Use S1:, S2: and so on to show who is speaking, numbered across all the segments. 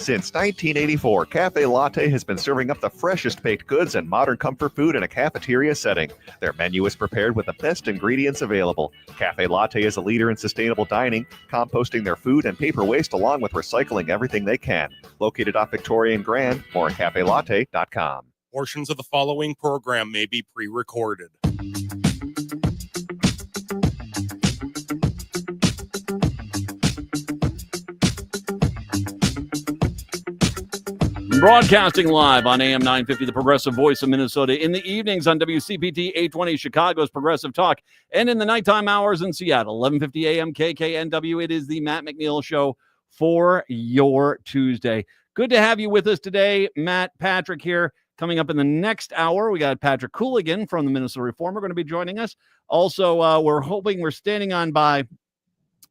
S1: Since 1984, Cafe Latte has been serving up the freshest baked goods and modern comfort food in a cafeteria setting. Their menu is prepared with the best ingredients available. Cafe Latte is a leader in sustainable dining, composting their food and paper waste along with recycling everything they can. Located off Victoria and Grand, more at cafelatte.com.
S2: Portions of the following program may be pre-recorded.
S3: Broadcasting live on AM 950, the Progressive Voice of Minnesota. In the evenings on WCPT 820, Chicago's Progressive Talk. And in the nighttime hours in Seattle, 1150 AM KKNW. It is the Matt McNeil Show for your Tuesday. Good to have you with us today. Matt, Patrick here. Coming up in the next hour, we got Patrick Cooligan from the Minnesota Reformer going to be joining us. Also, we're standing on by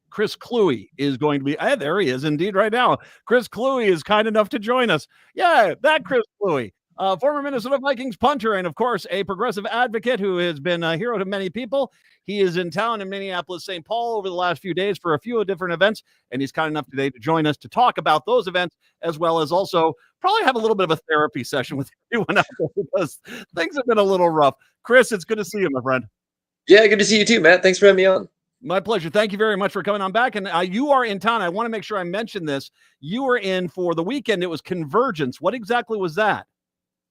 S3: Chris Cluey is going to be, there he is indeed right now. Chris Cluey is kind enough to join us. Yeah, that Chris Cluey, former Minnesota Vikings punter, and of course, a progressive advocate who has been a hero to many people. He is in town in Minneapolis, St. Paul over the last few days for a few different events, and he's kind enough today to join us to talk about those events, as well as also probably have a little bit of a therapy session with everyone out there because things have been a little rough. Chris, it's good to see you, my friend.
S4: Yeah, good to see you too, Matt. Thanks for having me on.
S3: My pleasure. Thank you very much for coming on back. And you are in town. I want to make sure I mention this. You were in for the weekend. It was Convergence. What exactly was that?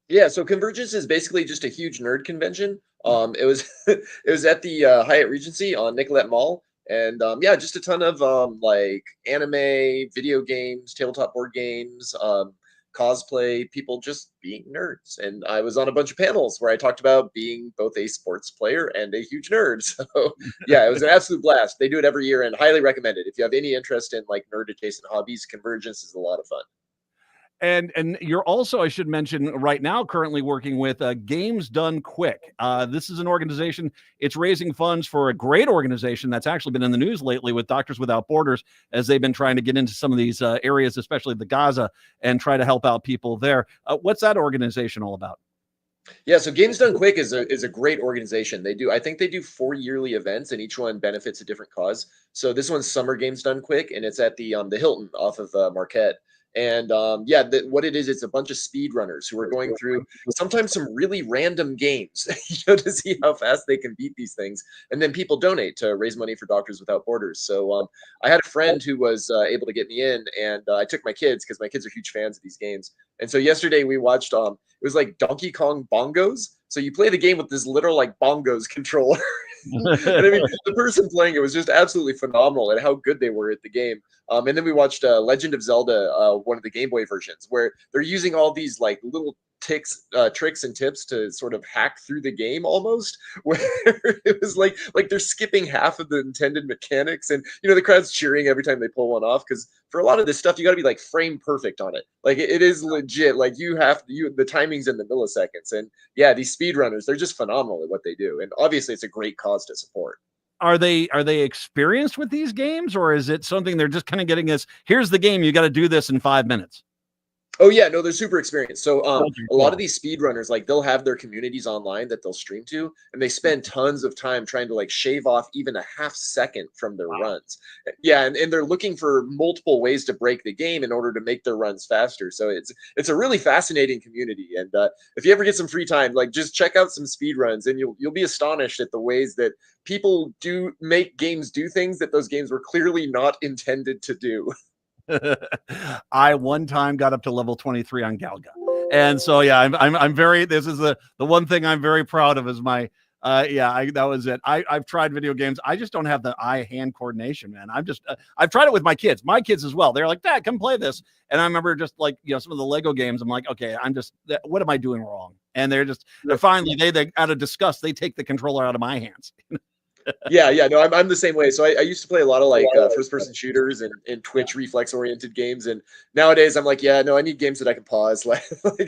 S4: Yeah, so Convergence is basically just a huge nerd convention. It was it was at the Hyatt Regency on Nicollet Mall, and yeah, just a ton of like anime, video games, tabletop board games, cosplay, people just being nerds. And I was on a bunch of panels where I talked about being both a sports player and a huge nerd. So yeah, it was an absolute blast. They do it every year and highly recommend it. If you have any interest in like nerd adjacent hobbies, Convergence is a lot of fun.
S3: And you're also, I should mention, right now currently working with Games Done Quick. This is an organization. It's raising funds for a great organization that's actually been in the news lately with Doctors Without Borders, as they've been trying to get into some of these areas, especially the Gaza, and try to help out people there. What's that organization all about?
S4: Yeah, so Games Done Quick is a great organization. I think they do 4 yearly events, and each one benefits a different cause. So this one's Summer Games Done Quick, and it's at the Hilton off of Marquette. And yeah, what it is, it's a bunch of speedrunners who are going through sometimes some really random games, to see how fast they can beat these things. And then people donate to raise money for Doctors Without Borders. So I had a friend who was able to get me in, and I took my kids because my kids are huge fans of these games. And so yesterday we watched, it was like Donkey Kong Bongos. So you play the game with this literal like bongos controller. And I mean, the person playing it was just absolutely phenomenal at how good they were at the game. And then we watched Legend of Zelda, one of the Game Boy versions, where they're using all these like little tricks and tips to sort of hack through the game almost, where it was like they're skipping half of the intended mechanics, and the crowd's cheering every time they pull one off, because for a lot of this stuff you got to be like frame perfect on it. Like it is legit, like the timing's in the milliseconds. And yeah, these speedrunners, they're just phenomenal at what they do, and obviously it's a great cause to support.
S3: Are they experienced with these games, or is it something they're just kind of getting this, here's the game, you got to do this in 5 minutes?
S4: Oh yeah, no, they're super experienced. So a lot of these speedrunners, like they'll have their communities online that they'll stream to, and they spend tons of time trying to like shave off even a half second from their runs. Yeah, and they're looking for multiple ways to break the game in order to make their runs faster. So it's a really fascinating community. And if you ever get some free time, like just check out some speed runs, and you'll be astonished at the ways that people do make games do things that those games were clearly not intended to do.
S3: I one time got up to level 23 on Galga, and so yeah, I'm very. This is the one thing I'm very proud of is my. That was it. I've tried video games. I just don't have the eye-hand coordination, man. I've tried it with my kids as well. They're like, Dad, come play this. And I remember just like some of the Lego games. I'm like, okay, what am I doing wrong? And they're finally they out of disgust they take the controller out of my hands.
S4: Yeah, no, I'm the same way. So I used to play a lot of like first-person shooters and Twitch reflex-oriented games, and nowadays I'm like, yeah, no, I need games that I can pause. Like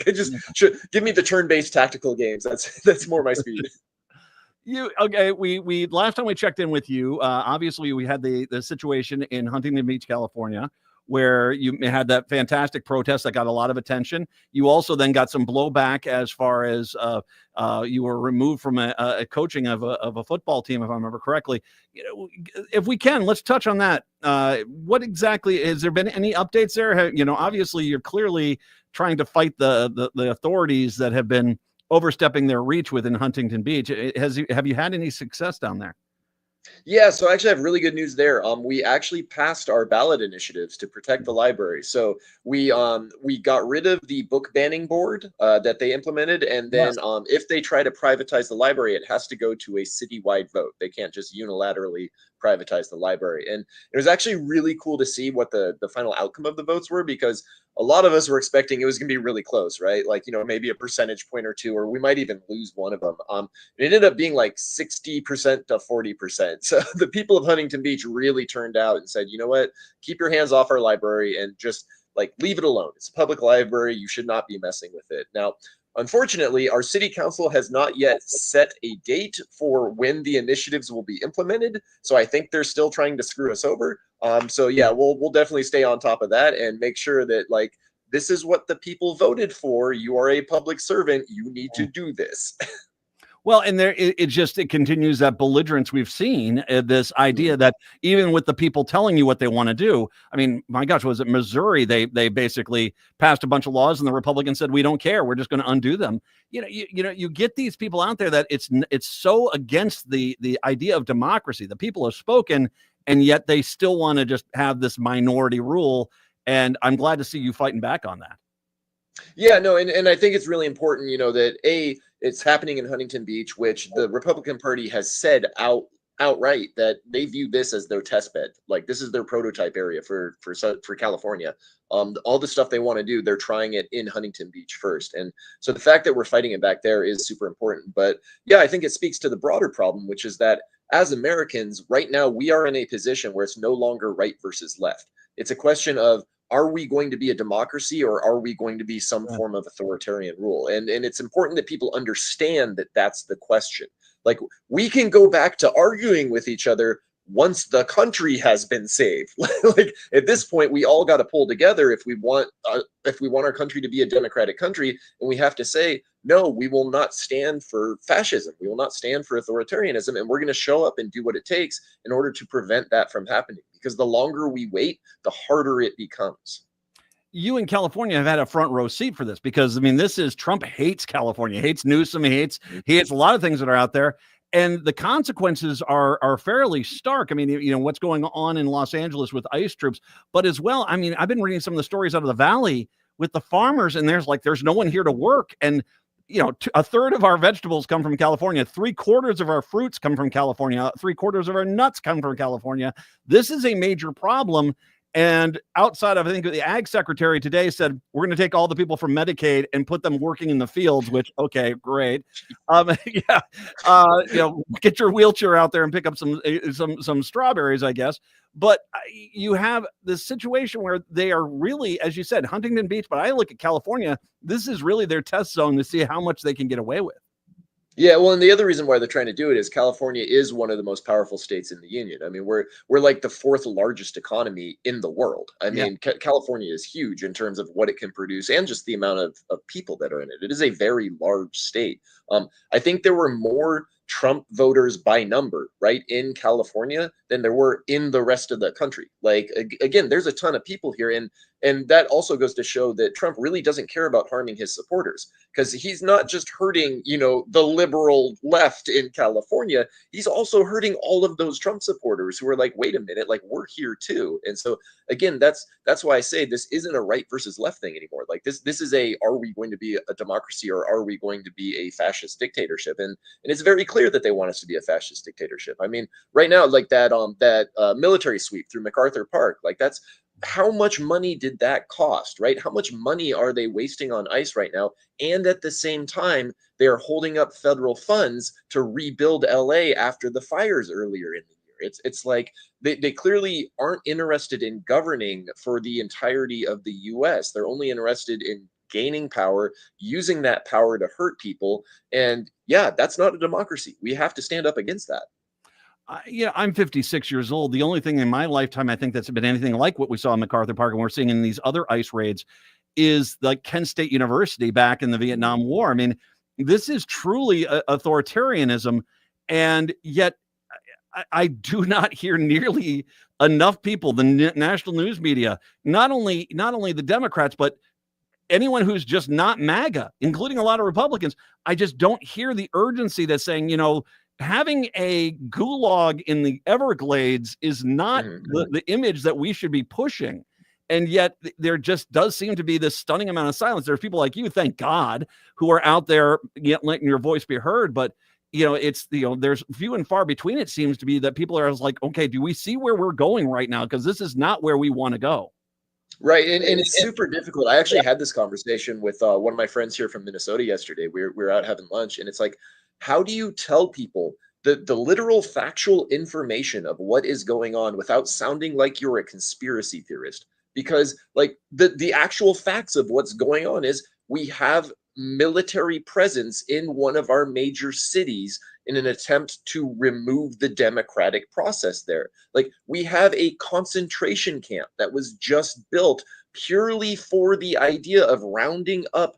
S4: I just should give me the turn-based tactical games. That's more my speed.
S3: We last time we checked in with you, obviously we had the situation in Huntington Beach, California, where you had that fantastic protest that got a lot of attention. You also then got some blowback as far as you were removed from a coaching of a football team, if I remember correctly. If we can, let's touch on that. What exactly, has there been any updates there? Obviously you're clearly trying to fight the authorities that have been overstepping their reach within Huntington Beach. Have you had any success down there?
S4: Yeah, so I actually have really good news there. We actually passed our ballot initiatives to protect the library. So we got rid of the book banning board that they implemented, and then if they try to privatize the library, it has to go to a citywide vote. They can't just unilaterally privatize the library. And it was actually really cool to see what the final outcome of the votes were, because a lot of us were expecting it was going to be really close, right? Like, maybe a percentage point or two, or we might even lose one of them. It ended up being like 60% to 40%. So the people of Huntington Beach really turned out and said, you know what, keep your hands off our library and just like leave it alone. It's a public library. You should not be messing with it. Now, unfortunately, our city council has not yet set a date for when the initiatives will be implemented. So I think they're still trying to screw us over. So yeah, we'll definitely stay on top of that and make sure that, like, this is what the people voted for. You are a public servant. You need to do this.
S3: Well, and it continues that belligerence we've seen, this idea that even with the people telling you what they want to do, I mean, my gosh, was it Missouri? They basically passed a bunch of laws and the Republicans said, we don't care. We're just going to undo them. You get these people out there that it's so against the idea of democracy. The people have spoken, and yet they still want to just have this minority rule. And I'm glad to see you fighting back on that.
S4: Yeah, no, and I think it's really important, that it's happening in Huntington Beach, which the Republican Party has said outright that they view this as their test bed. Like, this is their prototype area for California. All the stuff they want to do, they're trying it in Huntington Beach first. And so the fact that we're fighting it back there is super important. But yeah, I think it speaks to the broader problem, which is that as Americans right now, we are in a position where it's no longer right versus left. It's a question of, are we going to be a democracy, or are we going to be some form of authoritarian rule? And it's important that people understand that that's the question. Like, we can go back to arguing with each other once the country has been saved. Like, at this point, we all got to pull together if we want our country to be a democratic country, and we have to say, no, we will not stand for fascism. We will not stand for authoritarianism, and we're going to show up and do what it takes in order to prevent that from happening. Because the longer we wait, the harder it becomes.
S3: You in California have had a front row seat for this, because I mean, Trump hates California, hates Newsom, he hates a lot of things that are out there, and the consequences are fairly stark. I mean, what's going on in Los Angeles with ICE troops, but as well, I mean, I've been reading some of the stories out of the Valley with the farmers, and there's no one here to work, and a third of our vegetables come from California. 3/4 of our fruits come from California. 3/4 of our nuts come from California. This is a major problem. And outside of, I think the ag secretary today said, we're going to take all the people from Medicaid and put them working in the fields, which, okay, great. Get your wheelchair out there and pick up some strawberries, I guess. But you have this situation where they are really, as you said, Huntington Beach, but I look at California, this is really their test zone to see how much they can get away with.
S4: Yeah, well, and the other reason why they're trying to do it is California is one of the most powerful states in the union. I mean, we're like the fourth largest economy in the world. I mean, California is huge in terms of what it can produce and just the amount of people that are in it. It is a very large state. I think there were more Trump voters by number, right, in California than there were in the rest of the country. Like, again, there's a ton of people here, and that also goes to show that Trump really doesn't care about harming his supporters, because he's not just hurting, the liberal left in California. He's also hurting all of those Trump supporters who are like, wait a minute, like, we're here too. And so again, that's why I say this isn't a right versus left thing anymore. Like, this is are we going to be a democracy, or are we going to be a fascist dictatorship? And it's very clear that they want us to be a fascist dictatorship. I mean, right now, like that military sweep through MacArthur Park, like, that's how much money did that cost, right? How much money are they wasting on ICE right now? And at the same time, they are holding up federal funds to rebuild LA after the fires earlier in the year. It's like they clearly aren't interested in governing for the entirety of the US. They're only interested in gaining power, using that power to hurt people. And yeah, that's not a democracy. We have to stand up against that.
S3: I'm 56 years old. The only thing in my lifetime I think that's been anything like what we saw in MacArthur Park and we're seeing in these other ICE raids is like Kent State University back in the Vietnam War. I mean, this is truly authoritarianism, and yet I do not hear nearly enough people, the national news media, not only the Democrats, but anyone who's just not MAGA, including a lot of Republicans. I just don't hear the urgency that's saying, having a gulag in the Everglades is not the image that we should be pushing. And yet there just does seem to be this stunning amount of silence. There's people like you, thank God, who are out there letting your voice be heard. But, it's, there's few and far between. It seems to be that people are like, okay, do we see where we're going right now? Because this is not where we want to go.
S4: Right. And it's super difficult. I actually had this conversation with one of my friends here from Minnesota yesterday. We were out having lunch, and it's like, how do you tell people the literal factual information of what is going on without sounding like you're a conspiracy theorist? Because like the actual facts of what's going on is we have military presence in one of our major cities in an attempt to remove the democratic process there. Like we have a concentration camp that was just built purely for the idea of rounding up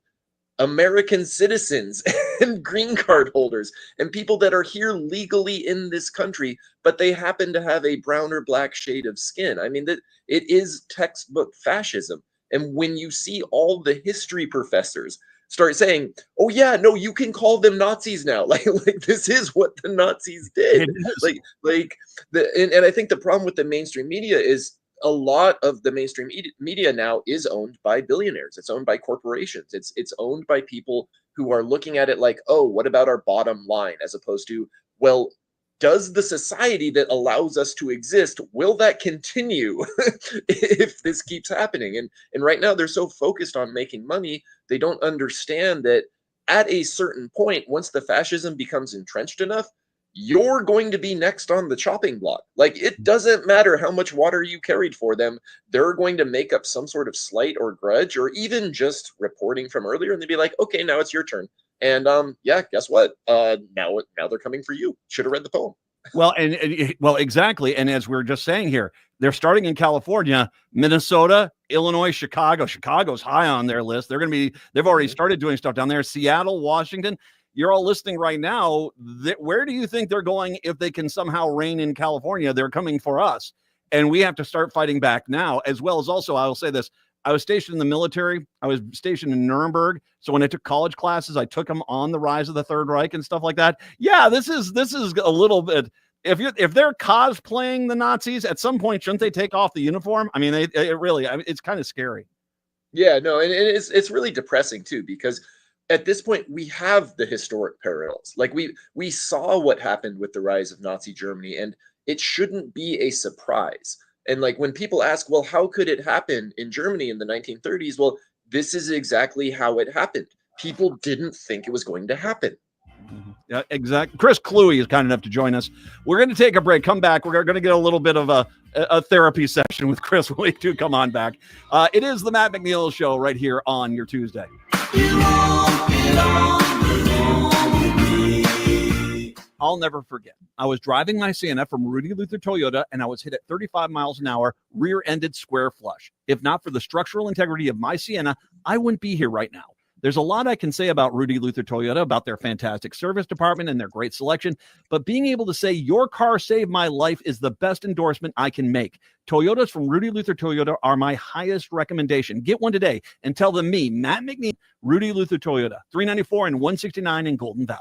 S4: American citizens and green card holders and people that are here legally in this country, but they happen to have a brown or black shade of skin. I mean, that it is textbook fascism. And when you see all the history professors start saying, "Oh yeah, no, you can call them Nazis now," like this is what the Nazis did. And I think the problem with the mainstream media is a lot of the mainstream media now is owned by billionaires. It's owned by corporations. It's owned by people who are looking at it like, oh, what about our bottom line? As opposed to, well, does the society that allows us to exist, will that continue if this keeps happening? And right now they're so focused on making money, they don't understand that at a certain point, once the fascism becomes entrenched enough, you're going to be next on the chopping block. Like, it doesn't matter how much water you carried for them. They're going to make up some sort of slight or grudge, or even just reporting from earlier. And they'd be like, okay, now it's your turn. And yeah, guess what? Now they're coming for you. Should have read the poem.
S3: Well, well, exactly. And as we were just saying here, they're starting in California, Minnesota, Illinois, Chicago. Chicago's high on their list. They've already started doing stuff down there. Seattle, Washington. You're all listening right now. Where do you think they're going if they can somehow reign in California? They're coming for us. And we have to start fighting back now, as well as also, I will say this. I was stationed in the military. I was stationed in Nuremberg. So when I took college classes, I took them on the rise of the Third Reich and stuff like that. Yeah, this is a little bit. If they're cosplaying the Nazis, at some point, shouldn't they take off the uniform? I mean, it's kind of scary.
S4: Yeah, no, and it's really depressing too, because at this point we have the historic parallels. Like we saw what happened with the rise of Nazi Germany, and it shouldn't be a surprise. And like when people ask, well, how could it happen in Germany in the 1930s? Well, this is exactly how it happened. People didn't think it was going to happen.
S3: Yeah, exactly. Chris Cluey is kind enough to join us. We're going to take a break. Come back. We're going to get a little bit of a therapy session with Chris when we do come on back. It is the Matt McNeil Show right here on your Tuesday. I'll never forget. I was driving my Sienna from Rudy Luther Toyota, and I was hit at 35 miles an hour, rear-ended square flush. If not for the structural integrity of my Sienna, I wouldn't be here right now. There's a lot I can say about Rudy Luther Toyota, about their fantastic service department and their great selection, but being able to say your car saved my life is the best endorsement I can make. Toyotas from Rudy Luther Toyota are my highest recommendation. Get one today and tell them me, Matt McNeil, Rudy Luther Toyota, 394 and 169 in Golden Valley.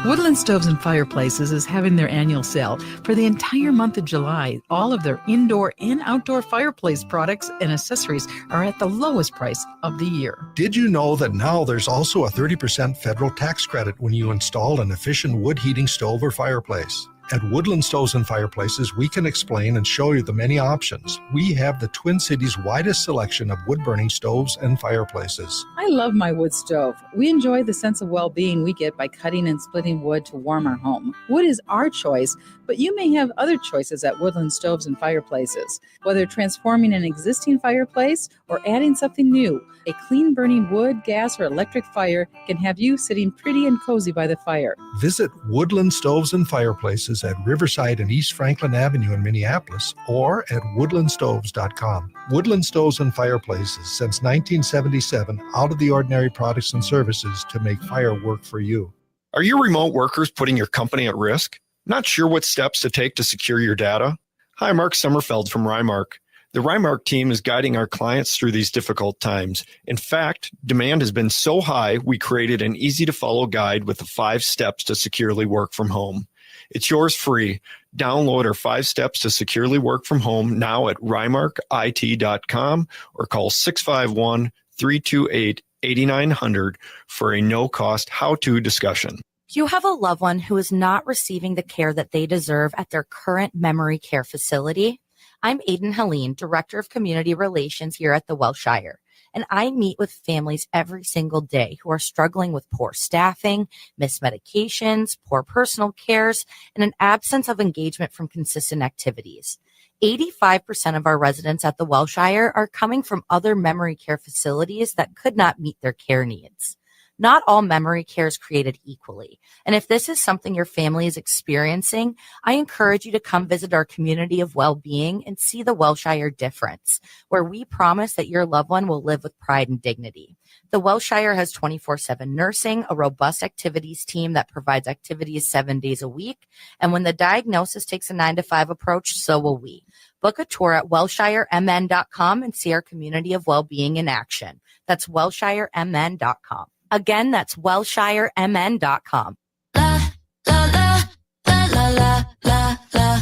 S5: Woodland Stoves and Fireplaces is having their annual sale for the entire month of July. All of their indoor and outdoor fireplace products and accessories are at the lowest price of the year.
S6: Did you know that now there's also a 30% federal tax credit when you install an efficient wood heating stove or fireplace? At Woodland Stoves and Fireplaces, we can explain and show you the many options. We have the Twin Cities' widest selection of wood-burning stoves and fireplaces.
S7: I love my wood stove. We enjoy the sense of well-being we get by cutting and splitting wood to warm our home. Wood is our choice, but you may have other choices at Woodland Stoves and Fireplaces. Whether transforming an existing fireplace or adding something new, a clean-burning wood, gas, or electric fire can have you sitting pretty and cozy by the fire.
S6: Visit Woodland Stoves and Fireplaces Fireplaces at Riverside and East Franklin Avenue in Minneapolis or at woodlandstoves.com. Woodland Stoves and Fireplaces, since 1977, out of the ordinary products and services to make fire work for you.
S8: Are your remote workers putting your company at risk? Not sure what steps to take to secure your data? Hi, Mark Sommerfeld from Rymark. The Rymark team is guiding our clients through these difficult times. In fact, demand has been so high, we created an easy-to-follow guide with the 5 steps to securely work from home. It's yours free. Download our 5 steps to securely work from home now at rymarkit.com or call 651-328-8900 for a no-cost how-to discussion.
S9: You have a loved one who is not receiving the care that they deserve at their current memory care facility. I'm Aiden Helene, Director of Community Relations here at the Welshire, and I meet with families every single day who are struggling with poor staffing, missed medications, poor personal cares, and an absence of engagement from consistent activities. 85% of our residents at the Welshire are coming from other memory care facilities that could not meet their care needs. Not all memory care is created equally. And if this is something your family is experiencing, I encourage you to come visit our community of well-being and see the Welshire difference, where we promise that your loved one will live with pride and dignity. The Welshire has 24/7 nursing, a robust activities team that provides activities 7 days a week. And when the diagnosis takes a 9-to-5 approach, so will we. Book a tour at welshiremn.com and see our community of well-being in action. That's welshiremn.com. Again, that's welshiremn.com.
S10: La la la la la la la la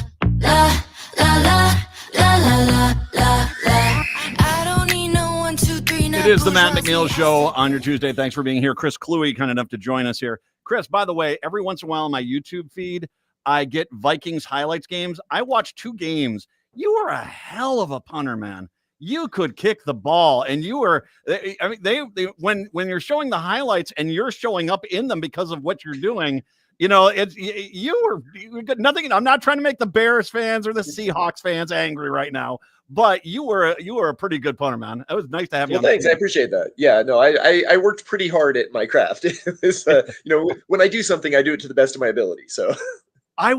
S10: la la la la la la. I don't need no 1, 2, 3.
S3: It is the Matt McNeil Show on your Tuesday. Thanks for being here. Chris Cluey, kind enough to join us here. Chris, by the way, every once in a while on my YouTube feed, I get Vikings highlights games. I watched 2 games. You are a hell of a punter, man. You could kick the ball, and you were. I mean, they when you're showing the highlights and you're showing up in them because of what you're doing. You know, you got nothing. I'm not trying to make the Bears fans or the Seahawks fans angry right now, but you were a pretty good punter, man. It was nice to have you.
S4: Well, thanks. I appreciate that. Yeah, no, I worked pretty hard at my craft. It's, when I do something, I do it to the best of my ability. So.
S3: I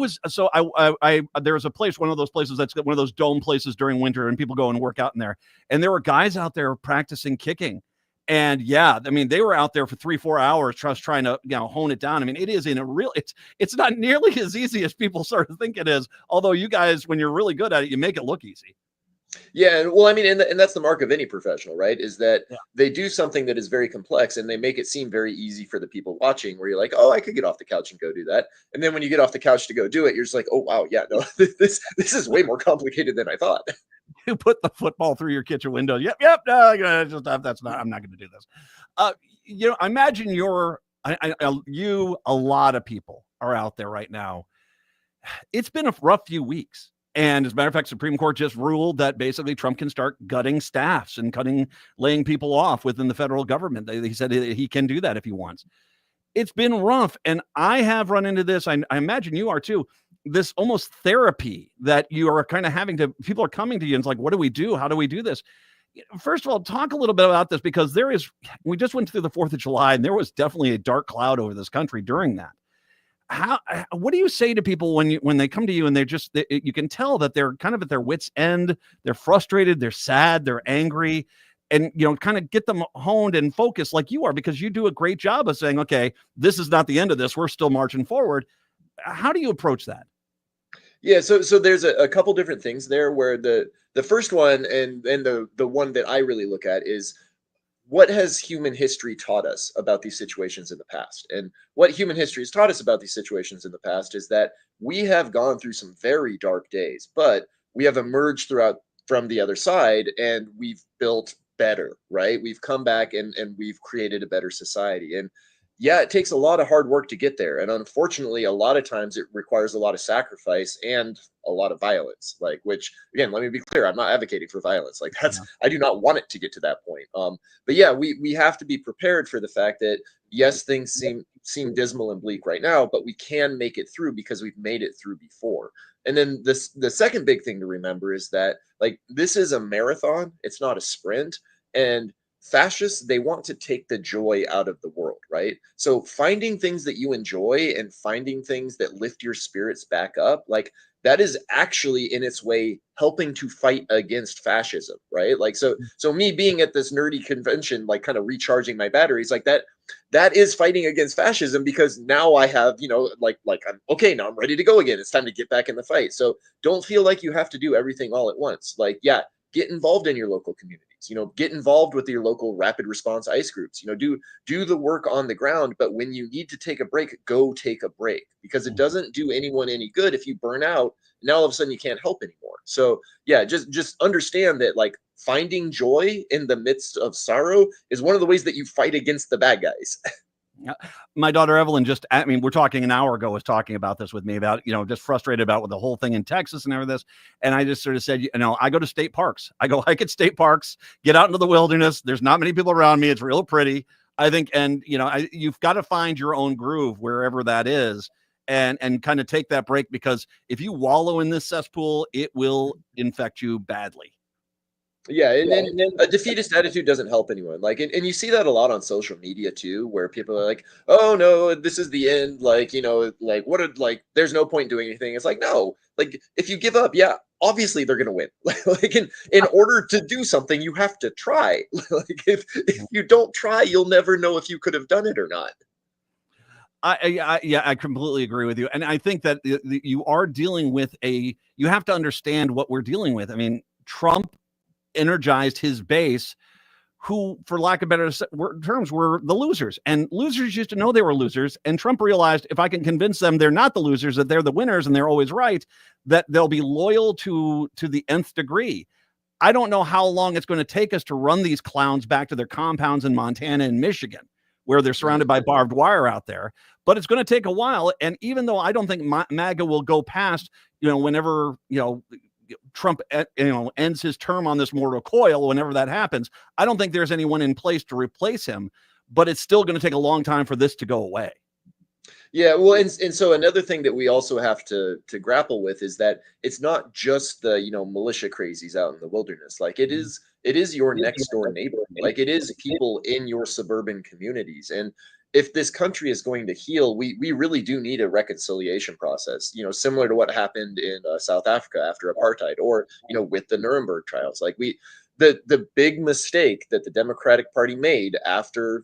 S3: there was a place, one of those places that's one of those dome places during winter, and people go and work out in there. And there were guys out there practicing kicking. And yeah, I mean, they were out there for 3-4 hours just trying to, hone it down. I mean, it's not nearly as easy as people sort of think it is. Although you guys, when you're really good at it, you make it look easy.
S4: Yeah, well, I mean, and that's the mark of any professional, right? Is that they do something that is very complex and they make it seem very easy for the people watching, where you're like, oh, I could get off the couch and go do that. And then when you get off the couch to go do it, you're just like, oh, wow, yeah, no, this is way more complicated than I thought.
S3: You put the football through your kitchen window. Yep. No, I'm not going to do this. I imagine a lot of people are out there right now. It's been a rough few weeks. And as a matter of fact, Supreme Court just ruled that basically Trump can start gutting staffs and laying people off within the federal government. He said he can do that if he wants. It's been rough. And I have run into this. I imagine you are too. This almost therapy that you are kind of having to, people are coming to you and it's like, what do we do? How do we do this? First of all, talk a little bit about this, because we just went through the 4th of July and there was definitely a dark cloud over this country during that. What do you say to people when they come to you and you can tell that they're kind of at their wits' end, they're frustrated, they're sad, they're angry, and kind of get them honed and focused like you are, because you do a great job of saying, okay, this is not the end of this, we're still marching forward. How do you approach that?
S4: Yeah, so there's a couple different things there, where the first one and the one that I really look at is, what has human history taught us about these situations in the past? And what human history has taught us about these situations in the past is that we have gone through some very dark days, but we have emerged from the other side, and we've built better, right? We've come back and we've created a better society. And yeah, it takes a lot of hard work to get there. And unfortunately, a lot of times it requires a lot of sacrifice and a lot of violence, which, again, let me be clear, I'm not advocating for violence. I do not want it to get to that point. But yeah, we have to be prepared for the fact that, yes, things seem dismal and bleak right now, but we can make it through because we've made it through before. And then the second big thing to remember is that, this is a marathon. It's not a sprint. And fascists, they want to take the joy out of the world, right? So finding things that you enjoy and finding things that lift your spirits back up, like that is actually in its way helping to fight against fascism, right? Like so me being at this nerdy convention, like kind of recharging my batteries, like that is fighting against fascism, because now I have, like I'm okay, now I'm ready to go again. It's time to get back in the fight. So don't feel like you have to do everything all at once. Like, yeah, get involved in your local communities, get involved with your local rapid response ICE groups, do the work on the ground. But when you need to take a break, go take a break, because it doesn't do anyone any good if you burn out and now all of a sudden you can't help anymore. So yeah, just understand that, like, finding joy in the midst of sorrow is one of the ways that you fight against the bad guys.
S3: My daughter Evelyn we're talking an hour ago, was talking about this with me about, just frustrated about with the whole thing in Texas and everything. And I just sort of said, I go to state parks. I go hike at state parks, get out into the wilderness. There's not many people around me. It's real pretty, I think. And, you've got to find your own groove wherever that is, and kind of take that break, because if you wallow in this cesspool, it will infect you badly.
S4: Yeah, and then a defeatist attitude doesn't help anyone. Like, and you see that a lot on social media too, where people are like, "Oh no, this is the end." Like, there's no point doing anything. It's like, no, like if you give up, yeah, obviously they're gonna win. Like in order to do something, you have to try. Like if you don't try, you'll never know if you could have done it or not.
S3: I completely agree with you. And I think that you are dealing with you have to understand what we're dealing with. I mean, Trump energized his base, who, for lack of better terms, were the losers. And losers used to know they were losers. And Trump realized, if I can convince them they're not the losers, that they're the winners and they're always right, that they'll be loyal to the nth degree. I don't know how long it's going to take us to run these clowns back to their compounds in Montana and Michigan, where they're surrounded by barbed wire out there. But it's going to take a while. And even though I don't think MAGA will go past, whenever, Trump, ends his term on this mortal coil, whenever that happens, I don't think there's anyone in place to replace him, but it's still going to take a long time for this to go away.
S4: Yeah, well, and so another thing that we also have to grapple with is that it's not just the militia crazies out in the wilderness. Like it is your next door neighbor. Like it is people in your suburban communities. And if this country is going to heal, we really do need a reconciliation process, similar to what happened in South Africa after apartheid, or with the Nuremberg trials. Like the big mistake that the Democratic Party made after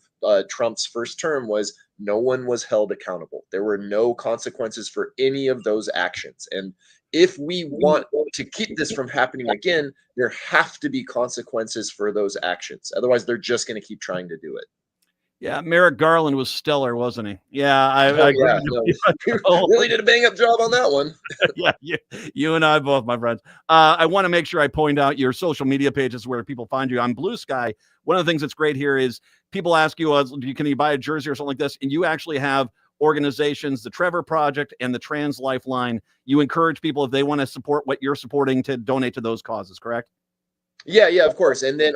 S4: Trump's first term was no one was held accountable. There were no consequences for any of those actions. And if we want to keep this from happening again, there have to be consequences for those actions. Otherwise, they're just going to keep trying to do it.
S3: Yeah, Merrick Garland was stellar, wasn't he? Yeah, I agree.
S4: Yeah, no, really did a bang up job on that one.
S3: Yeah, you and I both, my friends. I want to make sure I point out your social media pages where people find you on Blue Sky. One of the things that's great here is people ask you, can you buy a jersey or something like this? And you actually have organizations, the Trevor Project and the Trans Lifeline. You encourage people, if they want to support what you're supporting, to donate to those causes, correct?
S4: Yeah, of course. And then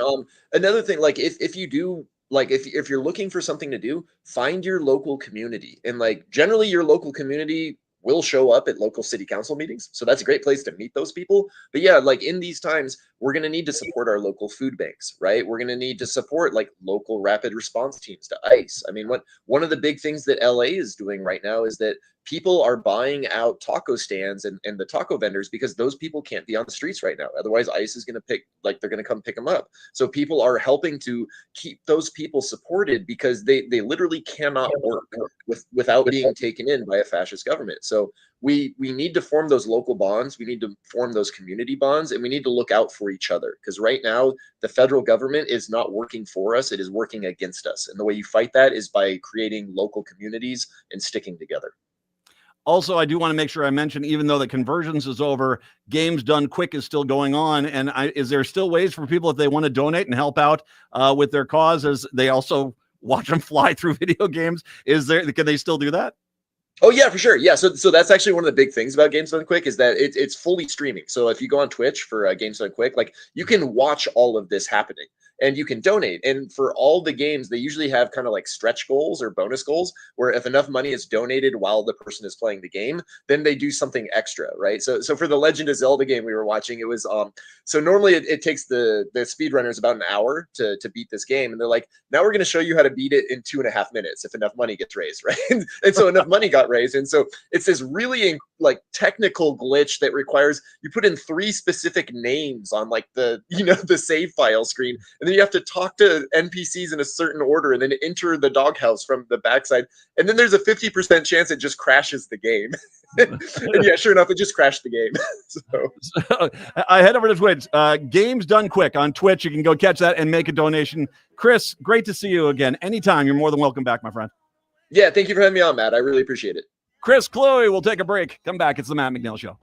S4: another thing, like if you do, like if you're looking for something to do, find your local community. And like generally your local community will show up at local city council meetings. So that's a great place to meet those people. But yeah, like in these times, we're going to need to support our local food banks, right? We're going to need to support like local rapid response teams to ICE. I mean, one of the big things that LA is doing right now is that people are buying out taco stands and the taco vendors, because those people can't be on the streets right now. Otherwise, ICE is going to they're going to come pick them up. So people are helping to keep those people supported, because they literally cannot work without being taken in by a fascist government. So we need to form those local bonds. We need to form those community bonds, and we need to look out for each other, because right now the federal government is not working for us. It is working against us. And the way you fight that is by creating local communities and sticking together.
S3: Also, I do want to make sure I mention, even though the conversions is over, Games Done Quick is still going on. And is there still ways for people, if they want to donate and help out with their cause, as they also watch them fly through video games? Can they still do that?
S4: Oh yeah, for sure. Yeah, so that's actually one of the big things about Games Done Quick, is that it's fully streaming. So if you go on Twitch for Games Done Quick, like you can watch all of this happening. and you can donate. And for all the games, they usually have kind of like stretch goals or bonus goals, where if enough money is donated while the person is playing the game, then they do something extra, right? So for the Legend of Zelda game we were watching, it was so normally it takes the speedrunners about an hour to beat this game, and they're like, now we're going to show you how to beat it in 2.5 minutes if enough money gets raised, right? And so enough money got raised, and so it's this really like technical glitch that requires you put in 3 specific names on like the the save file screen, and then you have to talk to NPCs in a certain order, and then enter the doghouse from the backside, and then there's a 50% chance it just crashes the game. And yeah, sure enough, it just crashed the game.
S3: So I head over to Twitch. Games Done Quick on Twitch. You can go catch that and make a donation. Chris, great to see you again. Anytime, you're more than welcome back, my friend.
S4: Yeah, thank you for having me on, Matt. I really appreciate it.
S3: Chris, Chloe, we'll take a break. Come back. It's the Matt McNeil Show.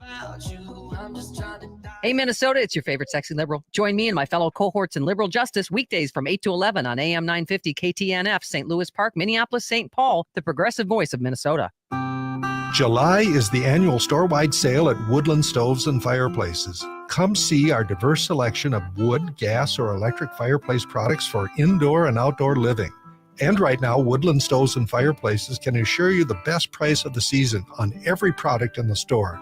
S11: Hey, Minnesota, it's your favorite sexy liberal. Join me and my fellow cohorts in liberal justice weekdays from 8 to 11 on AM 950 KTNF, St. Louis Park, Minneapolis, St. Paul, the progressive voice of Minnesota.
S6: July is the annual store-wide sale at Woodland Stoves and Fireplaces. Come see our diverse selection of wood, gas, or electric fireplace products for indoor and outdoor living. And right now, Woodland Stoves and Fireplaces can assure you the best price of the season on every product in the store.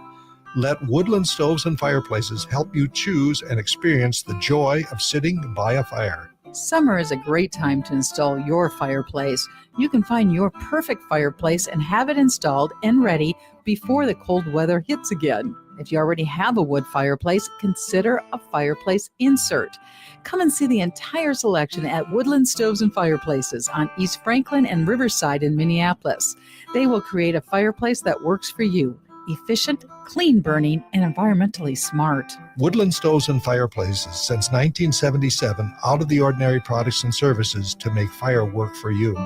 S6: Let Woodland Stoves and Fireplaces help you choose and experience the joy of sitting by a fire.
S5: Summer is a great time to install your fireplace. You can find your perfect fireplace and have it installed and ready before the cold weather hits again. If you already have a wood fireplace, consider a fireplace insert. Come and see the entire selection at Woodland Stoves and Fireplaces on East Franklin and Riverside in Minneapolis. They will create a fireplace that works for you. Efficient, clean burning, and environmentally smart.
S6: Woodland Stoves and Fireplaces, since 1977, out of the ordinary products and services to make fire work for you.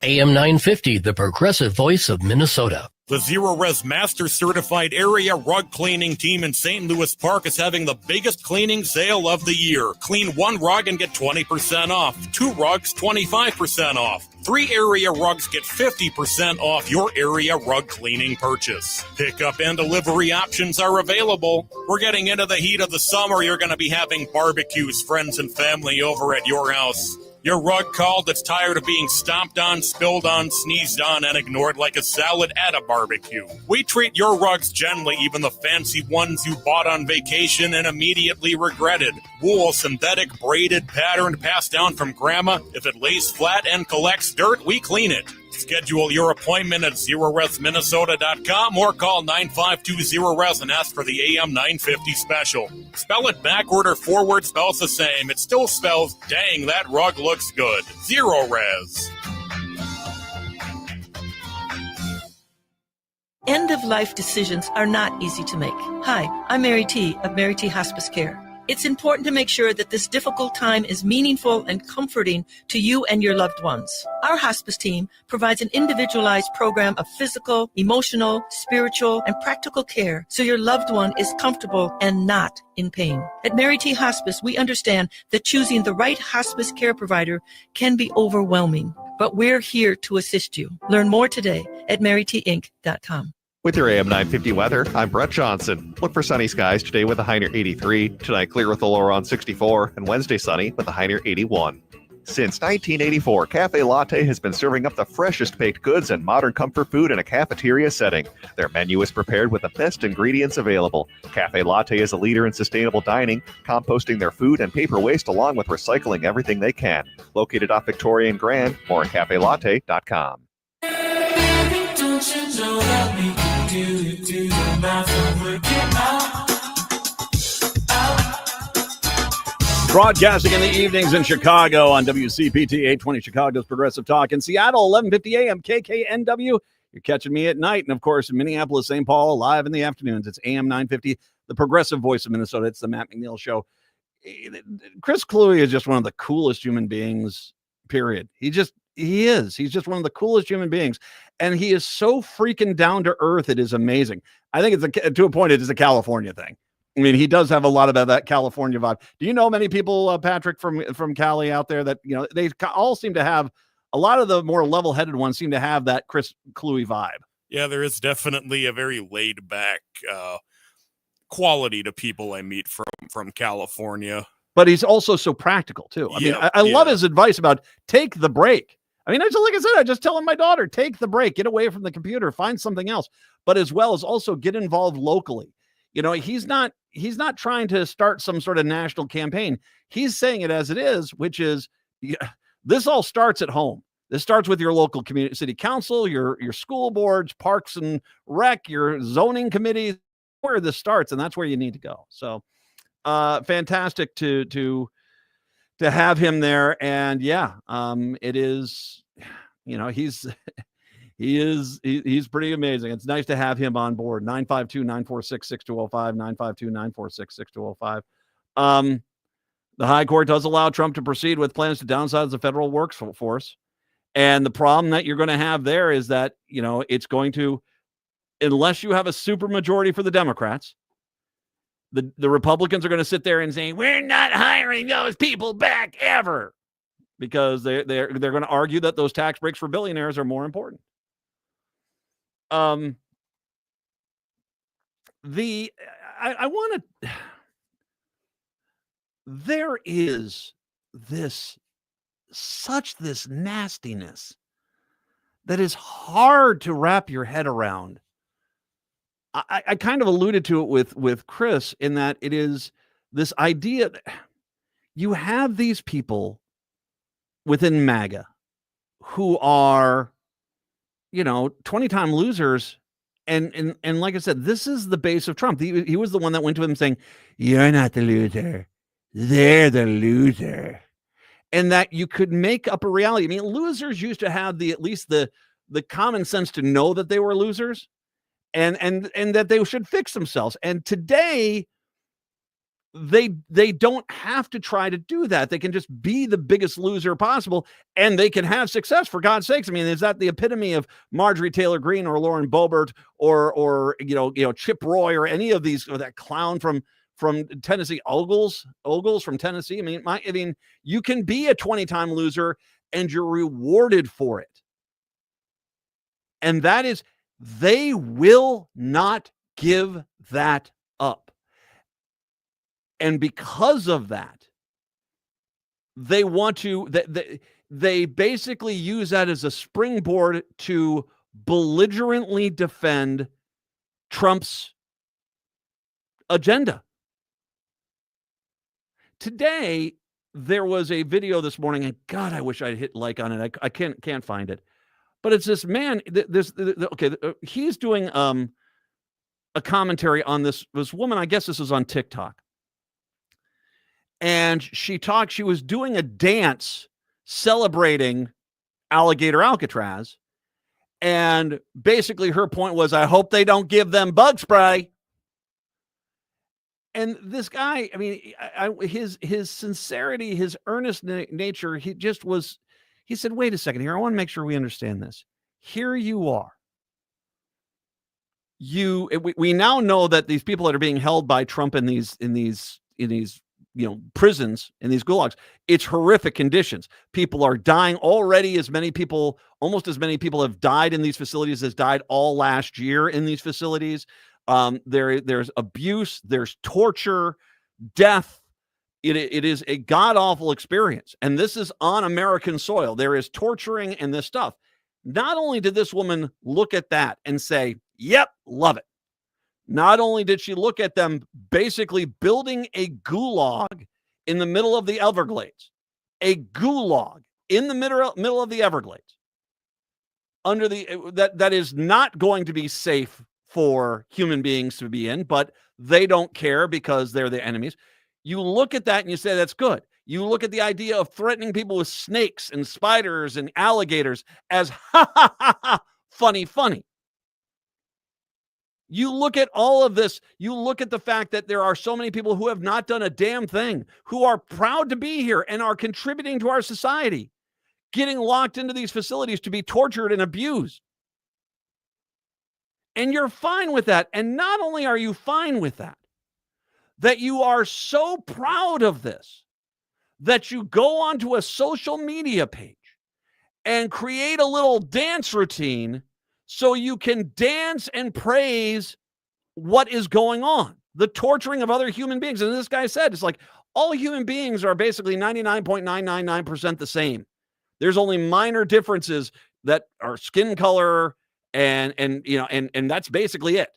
S12: AM 950, the progressive voice of Minnesota.
S2: The Zero Res Master Certified Area Rug Cleaning Team in St. Louis Park is having the biggest cleaning sale of the year. Clean 1 rug and get 20% off. 2 rugs, 25% off. 3 area rugs get 50% off your area rug cleaning purchase. Pickup and delivery options are available. We're getting into the heat of the summer. You're going to be having barbecues, friends and family over at your house. Your rug called that's tired of being stomped on, spilled on, sneezed on, and ignored like a salad at a barbecue. We treat your rugs gently, even the fancy ones you bought on vacation and immediately regretted. Wool, synthetic, braided, patterned, passed down from grandma. If it lays flat and collects dirt, we clean it. Schedule your appointment at zeroresminnesota.com or call 9520-RES and ask for the AM 950 special. Spell it backward or forward spells the same. It still spells, dang, that rug looks good. Zero Res.
S13: End-of-life decisions are not easy to make. Hi, I'm Mary T. of Mary T. Hospice Care. It's important to make sure that this difficult time is meaningful and comforting to you and your loved ones. Our hospice team provides an individualized program of physical, emotional, spiritual, and practical care so your loved one is comfortable and not in pain. At Mary T. Hospice, we understand that choosing the right hospice care provider can be overwhelming, but we're here to assist you. Learn more today at marytinc.com.
S1: With your AM 950 weather, I'm Brett Johnson. Look for sunny skies today with a high near 83. Tonight, clear with a low around 64. And Wednesday, sunny with a high near 81. Since 1984, Cafe Latte has been serving up the freshest baked goods and modern comfort food in a cafeteria setting. Their menu is prepared with the best ingredients available. Cafe Latte is a leader in sustainable dining, composting their food and paper waste along with recycling everything they can. Located off Victoria and Grand, more at cafelatte.com.
S3: Broadcasting in the evenings in Chicago on WCPT 820 Chicago's Progressive Talk. In Seattle, 1150 AM KKNW. You're catching me at night. And, of course, in Minneapolis, St. Paul, live in the afternoons. It's AM 950, the progressive voice of Minnesota. It's the Matt McNeil Show. Chris Cluey is just one of the coolest human beings, period. He is. He's just one of the coolest human beings. And he is so freaking down to earth. It is amazing. I think it's to a point, it is a California thing. I mean, he does have a lot of that California vibe. Do you know many people, Patrick, from Cali out there that, you know, they all seem to have, a lot of the more level-headed ones seem to have that Chris Cluey vibe.
S2: Yeah, there is definitely a very laid back, quality to people I meet from California.
S3: But he's also so practical too. I mean, I love his advice about take the break. I mean, like I said, I just telling my daughter, take the break, get away from the computer, find something else, but as well as also get involved locally. You know, he's not trying to start some sort of national campaign. He's saying it as it is, which is this all starts at home. This starts with your local community, city council, your school boards, parks and rec, your zoning committees, where this starts. And that's where you need to go. So fantastic to have him there. And it is, you know, he's pretty amazing. It's nice to have him on board. 952-946-6205, 952-946-6205. The high court does allow Trump to proceed with plans to downsize the federal workforce. And the problem that you're going to have there is that, you know, it's going to, unless you have a super majority for the Democrats, the Republicans are going to sit there and say, we're not hiring those people back ever, because they're going to argue that those tax breaks for billionaires are more important. I want to. There is this nastiness that is hard to wrap your head around. I kind of alluded to it with Chris, in that it is this idea that you have these people within MAGA who are, you know, 20-time losers. And like I said, this is the base of Trump. He was the one that went to him saying, you're not the loser. They're the loser. And that you could make up a reality. I mean, losers used to have at least the common sense to know that they were losers and that they should fix themselves. And today, they don't have to try to do that. They can just be the biggest loser possible, and they can have success, for God's sakes. I mean, is that the epitome of Marjorie Taylor Greene or Lauren Boebert or Chip Roy or any of these, or that clown from Tennessee, Ogles from Tennessee? I mean, you can be a 20-time loser and you're rewarded for it. And that is, they will not give that up. And because of that, they want to, they basically use that as a springboard to belligerently defend Trump's agenda. Today, there was a video this morning, and God, I wish I'd hit like on it. I can't find it. But it's this man, he's doing a commentary on this woman. I guess this is on TikTok. And she was doing a dance celebrating Alligator Alcatraz. And basically her point was, I hope they don't give them bug spray. And this guy, I mean, his sincerity, his earnest nature, he said, wait a second here. I want to make sure we understand this. Here you are. We now know that these people that are being held by Trump in these prisons, in these gulags, it's horrific conditions. People are dying already. Almost as many people have died in these facilities as died all last year in these facilities. There's abuse, there's torture, death. It is a god-awful experience. And this is on American soil. There is torturing and this stuff. Not only did this woman look at that and say, yep, love it. Not only did she look at them basically building a gulag in the middle of the Everglades, a gulag in the middle of the Everglades, that is not going to be safe for human beings to be in, but they don't care because they're the enemies. You look at that and you say, that's good. You look at the idea of threatening people with snakes and spiders and alligators as funny. You look at all of this. You look at the fact that there are so many people who have not done a damn thing, who are proud to be here and are contributing to our society, getting locked into these facilities to be tortured and abused. And you're fine with that. And not only are you fine with that you are so proud of this, that you go onto a social media page and create a little dance routine so you can dance and praise what is going on, the torturing of other human beings. And this guy said, it's like all human beings are basically 99.999% the same. There's only minor differences that are skin color and that's basically it.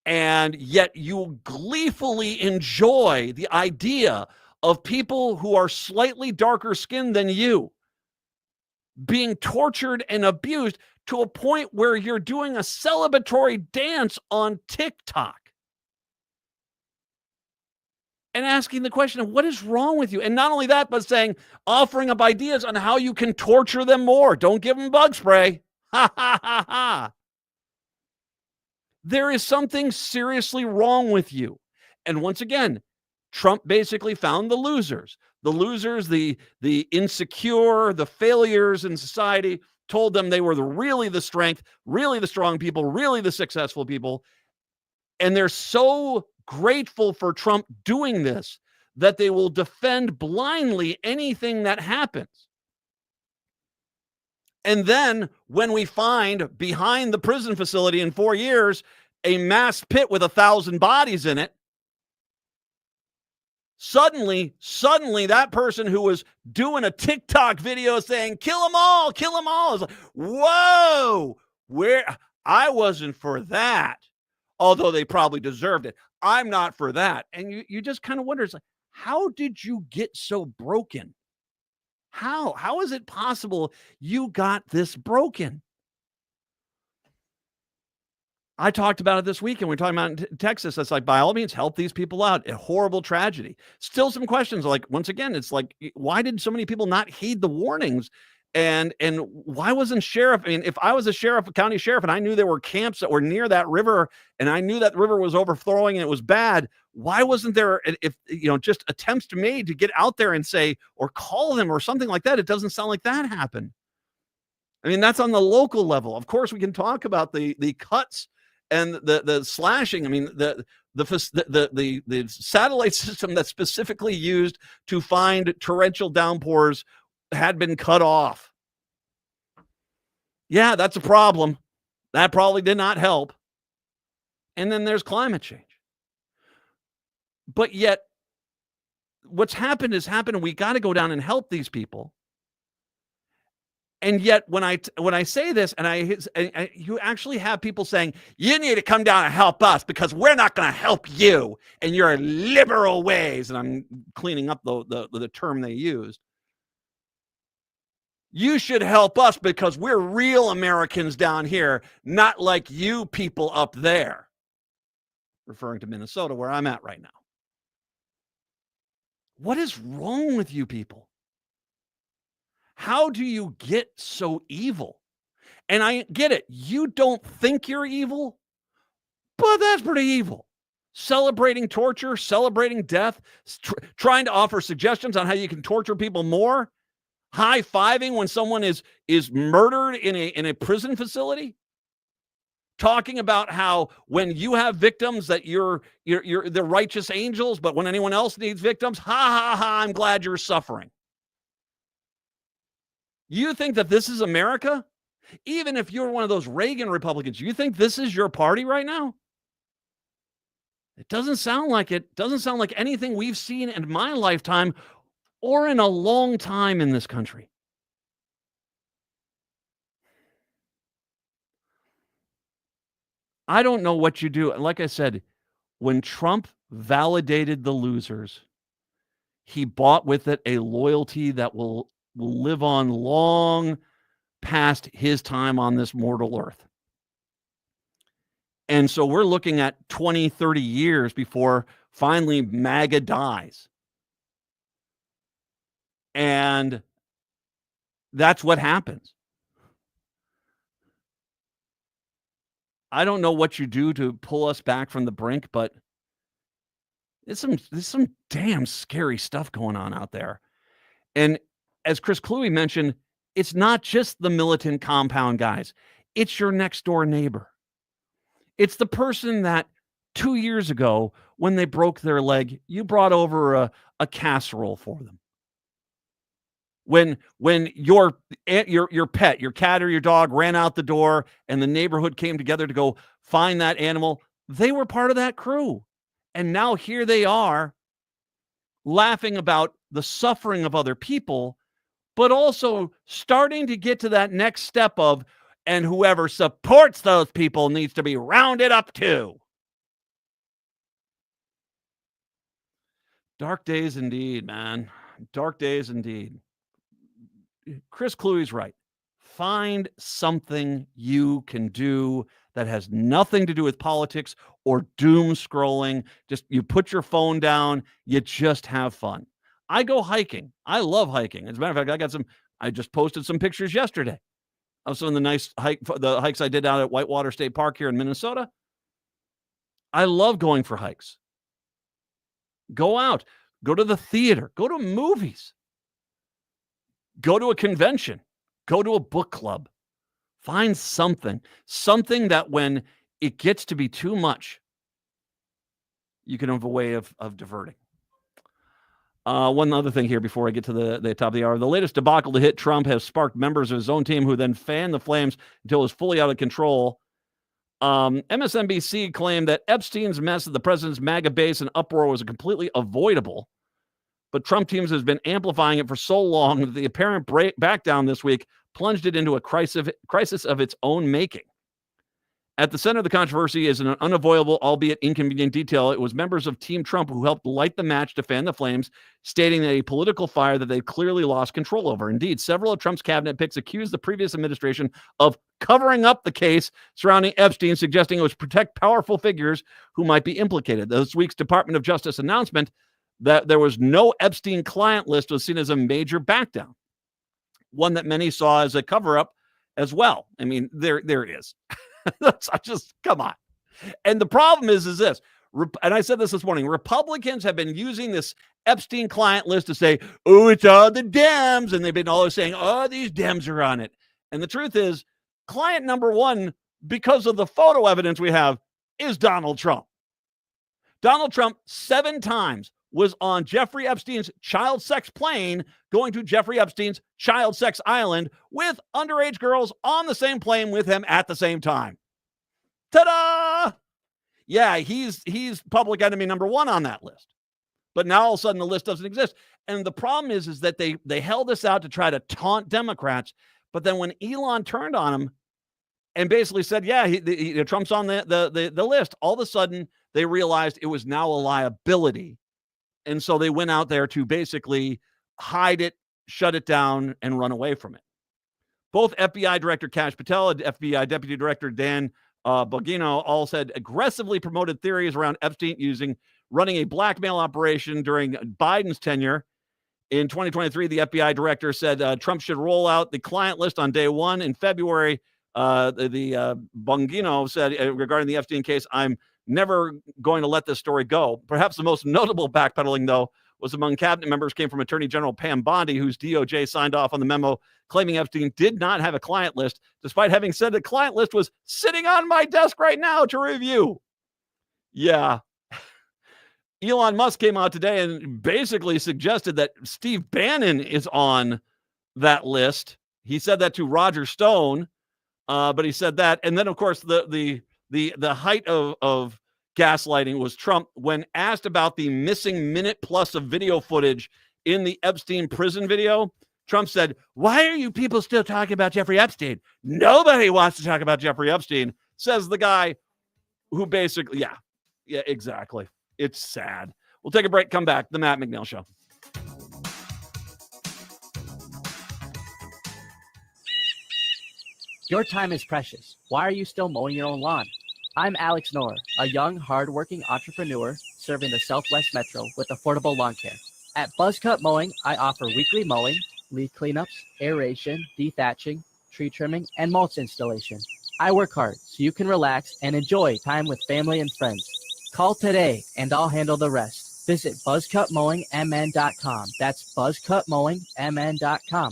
S3: And yet you gleefully enjoy the idea of people who are slightly darker skinned than you being tortured and abused to a point where you're doing a celebratory dance on TikTok and asking the question of what is wrong with you? And not only that, but offering up ideas on how you can torture them more. Don't give them bug spray. Ha, ha, ha, ha. There is something seriously wrong with you. And once again, Trump basically found the losers, the insecure, the failures in society, told them they were really the strength, really the strong people, really the successful people. And they're so grateful for Trump doing this that they will defend blindly anything that happens. And then when we find behind the prison facility in 4 years a mass pit with 1,000 bodies in it, suddenly that person who was doing a TikTok video saying, kill them all, is like, whoa, I wasn't for that. Although they probably deserved it. I'm not for that. And you just kind of wonder, it's like, how did you get so broken? How is it possible you got this broken? I talked about it this week, and we're talking about in Texas. It's like, by all means, help these people out. A horrible tragedy. Still some questions. Like, once again, it's like, why did so many people not heed the warnings? And why wasn't sheriff? I mean, if I was a county sheriff, and I knew there were camps that were near that river, and I knew that river was overflowing and it was bad, why wasn't there, just attempts made to get out there and say, or call them or something like that? It doesn't sound like that happened. I mean, that's on the local level. Of course, we can talk about the cuts and the slashing. I mean, the satellite system that's specifically used to find torrential downpours had been cut off. Yeah, that's a problem. That probably did not help. And then there's climate change. But yet, what's happened is happened, and we got to go down and help these people. And yet, when I say this, and you actually have people saying, you need to come down and help us because we're not going to help you in your liberal ways. And I'm cleaning up the term they used. You should help us because we're real Americans down here, not like you people up there. Referring to Minnesota, where I'm at right now. What is wrong with you people? How do you get so evil? And I get it. You don't think you're evil, but that's pretty evil. Celebrating torture, celebrating death, trying to offer suggestions on how you can torture people more. High-fiving when someone is murdered in a prison facility. Talking about how when you have victims that you're the righteous angels, but when anyone else needs victims, ha, ha, ha, I'm glad you're suffering. You think that this is America? Even if you're one of those Reagan Republicans, you think this is your party right now? It doesn't sound like it. Doesn't sound like anything we've seen in my lifetime or in a long time in this country. I don't know what you do. Like I said, when Trump validated the losers, he bought with it a loyalty that will live on long past his time on this mortal earth. And so we're looking at 20, 30 years before finally MAGA dies. And that's what happens. I don't know what you do to pull us back from the brink, but there's some damn scary stuff going on out there. And as Chris Cluey mentioned, it's not just the militant compound guys. It's your next door neighbor. It's the person that 2 years ago, when they broke their leg, you brought over a casserole for them. When your pet, your cat or your dog ran out the door and the neighborhood came together to go find that animal, they were part of that crew. And now here they are laughing about the suffering of other people, but also starting to get to that next step of, and whoever supports those people needs to be rounded up too. Dark days indeed, man. Dark days indeed. Chris Cluey's right. Find something you can do that has nothing to do with politics or doom scrolling. Just you put your phone down, you just have fun. I go hiking. I love hiking. As a matter of fact, I just posted some pictures yesterday of some of the hikes I did out at Whitewater State Park here in Minnesota. I love going for hikes. Go out, go to the theater, go to movies, go to a convention, go to a book club. Find something that when it gets to be too much, you can have a way of diverting. One other thing here before I get to the top of the hour. The latest debacle to hit Trump has sparked members of his own team who then fanned the flames until it was fully out of control. MSNBC claimed that Epstein's mess at the president's MAGA base and uproar was completely avoidable. But Trump teams has been amplifying it for so long that the apparent backdown this week plunged it into a crisis of its own making. At the center of the controversy is an unavoidable, albeit inconvenient detail. It was members of Team Trump who helped light the match to fan the flames, stating that a political fire that they clearly lost control over. Indeed, several of Trump's cabinet picks accused the previous administration of covering up the case surrounding Epstein, suggesting it was to protect powerful figures who might be implicated. This week's Department of Justice announcement that there was no Epstein client list was seen as a major backdown, one that many saw as a cover-up as well. I mean, there it is. Just come on. And the problem is this, and I said this morning, Republicans have been using this Epstein client list to say, oh, it's all the Dems. And they've been always saying, oh, these Dems are on it. And the truth is, client number one, because of the photo evidence we have, is Donald Trump. Donald Trump 7 times was on Jeffrey Epstein's child sex plane going to Jeffrey Epstein's child sex island with underage girls on the same plane with him at the same time. Ta-da! Yeah, he's public enemy number 1 on that list. But now all of a sudden the list doesn't exist. And the problem is that they held this out to try to taunt Democrats. But then when Elon turned on him and basically said, yeah, Trump's on the list, all of a sudden they realized it was now a liability. And so they went out there to basically hide it, shut it down, and run away from it. Both FBI Director Kash Patel and FBI Deputy Director Dan Bongino all said aggressively promoted theories around Epstein running a blackmail operation during Biden's tenure. In 2023, the FBI director said Trump should roll out the client list on day 1. In February, Bongino said regarding the Epstein case, I'm never going to let this story go. Perhaps the most notable backpedaling, though, was among cabinet members came from Attorney General Pam Bondi, whose DOJ signed off on the memo claiming Epstein did not have a client list, despite having said the client list was sitting on my desk right now to review. Yeah. Elon Musk came out today and basically suggested that Steve Bannon is on that list. He said that to Roger Stone, but he said that. And then, of course, the height of gaslighting was Trump when asked about the missing minute plus of video footage in the Epstein prison video. Trump said, why are you people still talking about Jeffrey Epstein? Nobody wants to talk about Jeffrey Epstein, says the guy who basically, yeah, exactly. It's sad. We'll take a break, come back. The Matt McNeil Show.
S14: Your time is precious. Why are you still mowing your own lawn? I'm Alex Knorr, a young, hardworking entrepreneur serving the Southwest Metro with affordable lawn care. At Buzzcut Mowing, I offer weekly mowing, leaf cleanups, aeration, dethatching, tree trimming, and mulch installation. I work hard so you can relax and enjoy time with family and friends. Call today and I'll handle the rest. Visit buzzcutmowingmn.com. That's buzzcutmowingmn.com.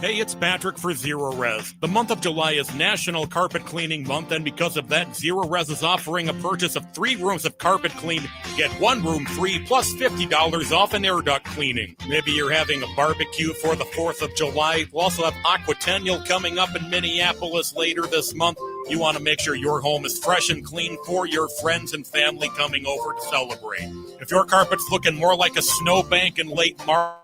S2: Hey, it's Patrick for Zero Res. The month of July is National Carpet Cleaning Month, and because of that, Zero Res is offering a purchase of 3 rooms of carpet cleaned, get 1 room free, plus $50 off an air duct cleaning. Maybe you're having a barbecue for the 4th of July. We'll also have Aquatennial coming up in Minneapolis later this month. You want to make sure your home is fresh and clean for your friends and family coming over to celebrate. If your carpet's looking more like a snowbank in late March,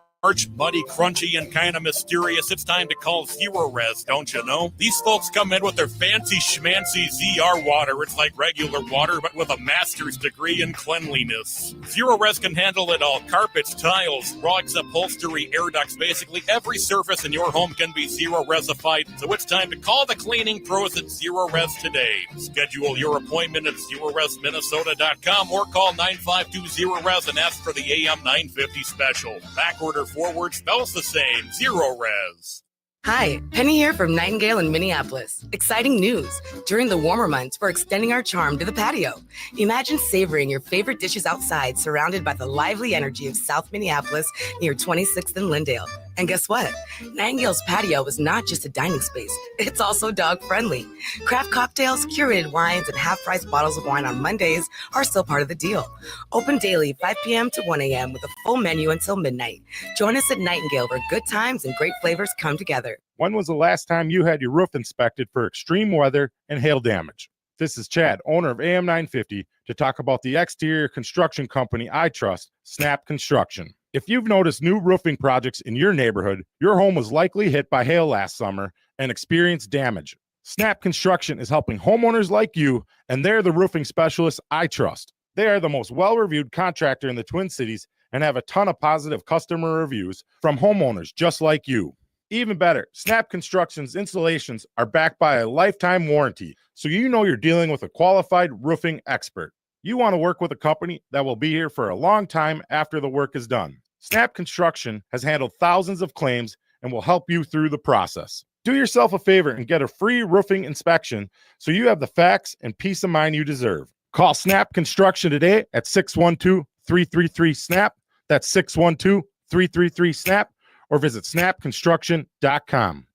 S2: muddy, crunchy, and kind of mysterious, it's time to call Zero Res, don't you know? These folks come in with their fancy schmancy ZR water. It's like regular water, but with a master's degree in cleanliness. Zero Res can handle it all. Carpets, tiles, rugs, upholstery, air ducts, basically every surface in your home can be Zero Resified. So it's time to call the cleaning pros at Zero Res today. Schedule your appointment at ZeroResMinnesota.com or call 952-0-RES and ask for the AM 950 special. Backorder forward spells the same. Zero Res.
S15: Hi, Penny here from Nightingale in Minneapolis. Exciting news. During the warmer months, we're extending our charm to the patio. Imagine savoring your favorite dishes outside, surrounded by the lively energy of South Minneapolis near 26th and Lyndale. And guess what? Nightingale's patio is not just a dining space. It's also dog-friendly. Craft cocktails, curated wines, and half-price bottles of wine on Mondays are still part of the deal. Open daily 5 p.m. to 1 a.m. with a full menu until midnight. Join us at Nightingale where good times and great flavors come together.
S16: When was the last time you had your roof inspected for extreme weather and hail damage? This is Chad, owner of AM 950, to talk about the exterior construction company I trust, Snap Construction. If you've noticed new roofing projects in your neighborhood, your home was likely hit by hail last summer and experienced damage. Snap Construction is helping homeowners like you, and they're the roofing specialists I trust. They are the most well-reviewed contractor in the Twin Cities and have a ton of positive customer reviews from homeowners just like you. Even better, Snap Construction's installations are backed by a lifetime warranty, so you know you're dealing with a qualified roofing expert. You want to work with a company that will be here for a long time after the work is done. Snap Construction has handled thousands of claims and will help you through the process. Do yourself a favor and get a free roofing inspection so you have the facts and peace of mind you deserve. Call Snap Construction today at 612-333-SNAP. That's 612-333-SNAP, or visit snapconstruction.com.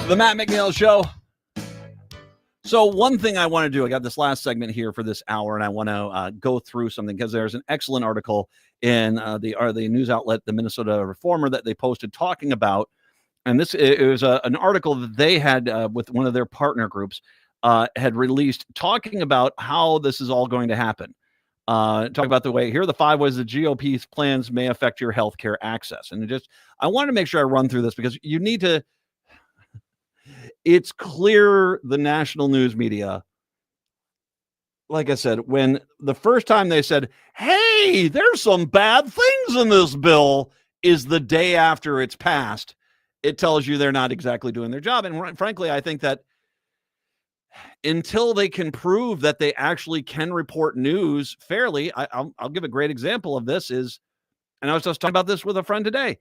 S3: The Matt McNeil Show. So one thing I want to do, I got this last segment here for this hour, and I want to go through something because there's an excellent article in the news outlet, the Minnesota Reformer, that they posted talking about, and it was an article that they had with one of their partner groups had released talking about how this is all going to happen. Talk about the way, here are the 5 ways the GOP's plans may affect your healthcare access. And I want to make sure I run through this because you need to. It's clear the national news media, like I said, when the first time they said, hey, there's some bad things in this bill, is the day after it's passed. It tells you they're not exactly doing their job. And frankly, I think that until they can prove that they actually can report news fairly, I'll give a great example of this is, and I was just talking about this with a friend today.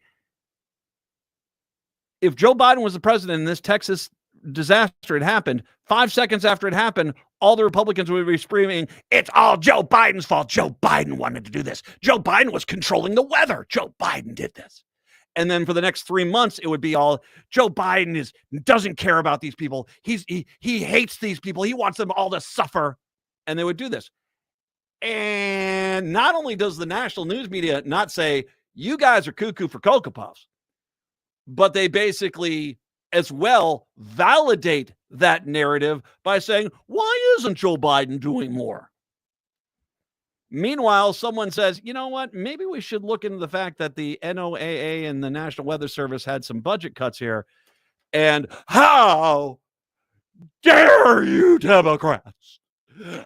S3: If Joe Biden was the president and this Texas disaster had happened, 5 seconds after it happened, all the Republicans would be screaming, it's all Joe Biden's fault. Joe Biden wanted to do this. Joe Biden was controlling the weather. Joe Biden did this. And then for the next 3 months, it would be all Joe Biden doesn't care about these people. He hates these people. He wants them all to suffer. And they would do this. And not only does the national news media not say, you guys are cuckoo for Cocoa Puffs, but they basically as well validate that narrative by saying, why isn't Joe Biden doing more? Meanwhile, someone says, you know what, maybe we should look into the fact that the NOAA and the National Weather Service had some budget cuts here. And how dare you, Democrats?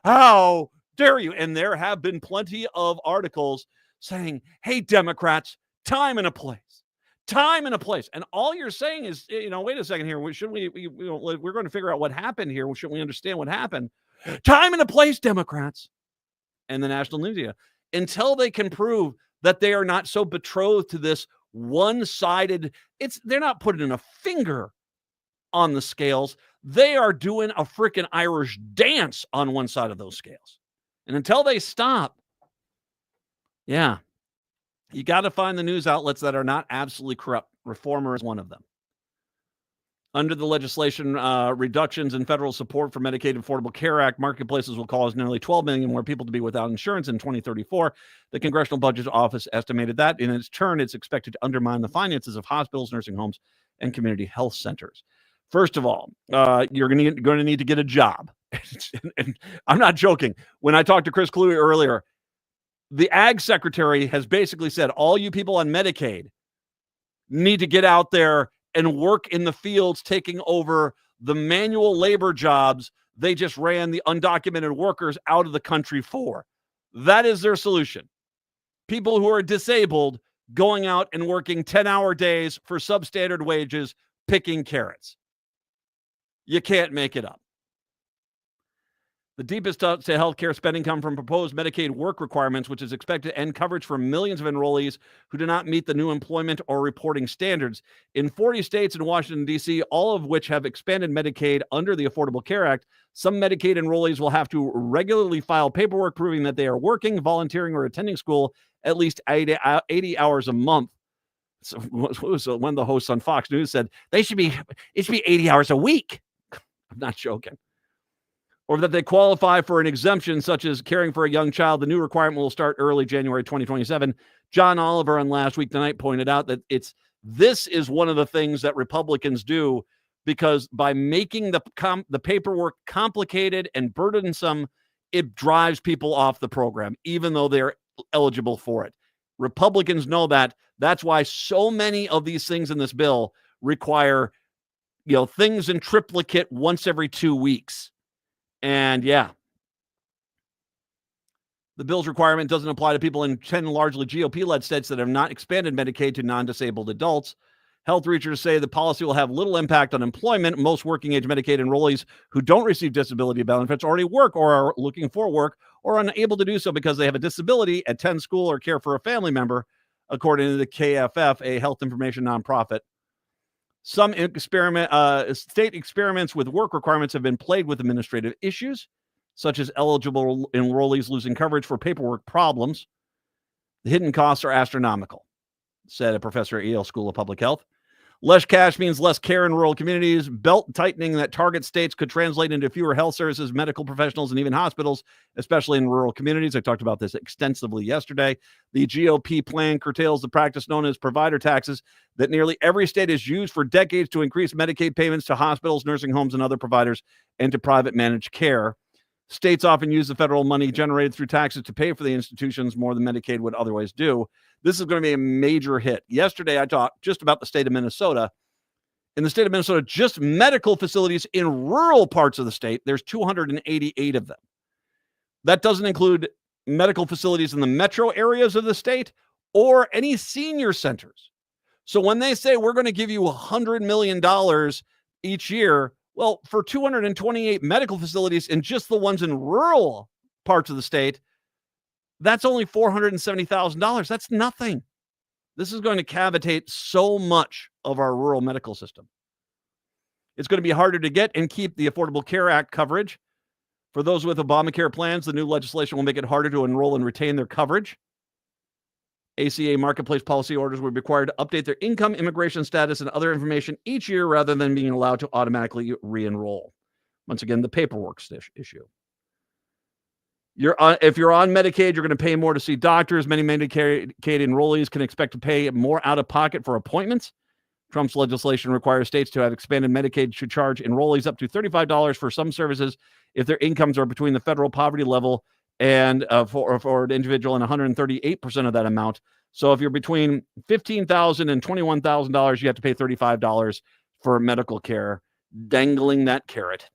S3: How dare you? And there have been plenty of articles saying, hey, Democrats, time and a place. Time and a place. And all you're saying is, wait a second here. We're going to figure out what happened here. Shouldn't we understand what happened? Time and a place, Democrats. And the national media, until they can prove that they are not so betrothed to this one-sided, they're not putting a finger on the scales. They are doing a freaking Irish dance on one side of those scales. And until they stop, yeah, you got to find the news outlets that are not absolutely corrupt. Reformer is one of them. Under the legislation, reductions in federal support for Medicaid Affordable Care Act, marketplaces will cause nearly 12 million more people to be without insurance in 2034. The Congressional Budget Office estimated that. In its turn, it's expected to undermine the finances of hospitals, nursing homes, and community health centers. First of all, you're going to need to get a job. And I'm not joking. When I talked to Chris Cluey earlier, the Ag Secretary has basically said, all you people on Medicaid need to get out there and work in the fields, taking over the manual labor jobs they just ran the undocumented workers out of the country for. That is their solution. People who are disabled going out and working 10-hour days for substandard wages, picking carrots. You can't make it up. The deepest cuts to healthcare spending come from proposed Medicaid work requirements, which is expected to end coverage for millions of enrollees who do not meet the new employment or reporting standards. In 40 states and Washington, D.C., all of which have expanded Medicaid under the Affordable Care Act, some Medicaid enrollees will have to regularly file paperwork proving that they are working, volunteering, or attending school at least 80 hours a month. So one of the hosts on Fox News said it should be 80 hours a week. I'm not joking. Or that they qualify for an exemption such as caring for a young child. The new requirement will start early January 2027. John Oliver on Last Week Tonight pointed out that this is one of the things that Republicans do, because by making the paperwork complicated and burdensome, it drives people off the program, even though they're eligible for it. Republicans know that. That's why so many of these things in this bill require, things in triplicate once every 2 weeks. And yeah, the bill's requirement doesn't apply to people in 10 largely GOP-led states that have not expanded Medicaid to non-disabled adults. Health researchers say the policy will have little impact on employment. Most working-age Medicaid enrollees who don't receive disability benefits already work or are looking for work or unable to do so because they have a disability, attend school, or care for a family member, according to the KFF, a health information nonprofit. Some state experiments with work requirements have been plagued with administrative issues, such as eligible enrollees losing coverage for paperwork problems. The hidden costs are astronomical, said a professor at Yale School of Public Health. Less cash means less care in rural communities. Belt tightening that target states could translate into fewer health services, medical professionals, and even hospitals, especially in rural communities. I talked about this extensively yesterday. The GOP plan curtails the practice known as provider taxes that nearly every state has used for decades to increase Medicaid payments to hospitals, nursing homes, and other providers, and to private managed care. States often use the federal money generated through taxes to pay for the institutions more than Medicaid would otherwise do. This is going to be a major hit. Yesterday, I talked just about the state of Minnesota. In the state of Minnesota, just medical facilities in rural parts of the state, there's 288 of them. That doesn't include medical facilities in the metro areas of the state or any senior centers. So when they say we're going to give you $100 million each year, well, for 228 medical facilities and just the ones in rural parts of the state, that's only $470,000. That's nothing. This is going to cavitate so much of our rural medical system. It's going to be harder to get and keep the Affordable Care Act coverage. For those with Obamacare plans, the new legislation will make it harder to enroll and retain their coverage. ACA marketplace policy orders will be required to update their income, immigration status, and other information each year rather than being allowed to automatically re-enroll. Once again, the paperwork issue. If you're on Medicaid, you're going to pay more to see doctors. Many Medicaid enrollees can expect to pay more out of pocket for appointments. Trump's legislation requires states to have expanded Medicaid to charge enrollees up to $35 for some services if their incomes are between the federal poverty level and for an individual and 138% of that amount. So if you're between $15,000 and $21,000, you have to pay $35 for medical care, dangling that carrot.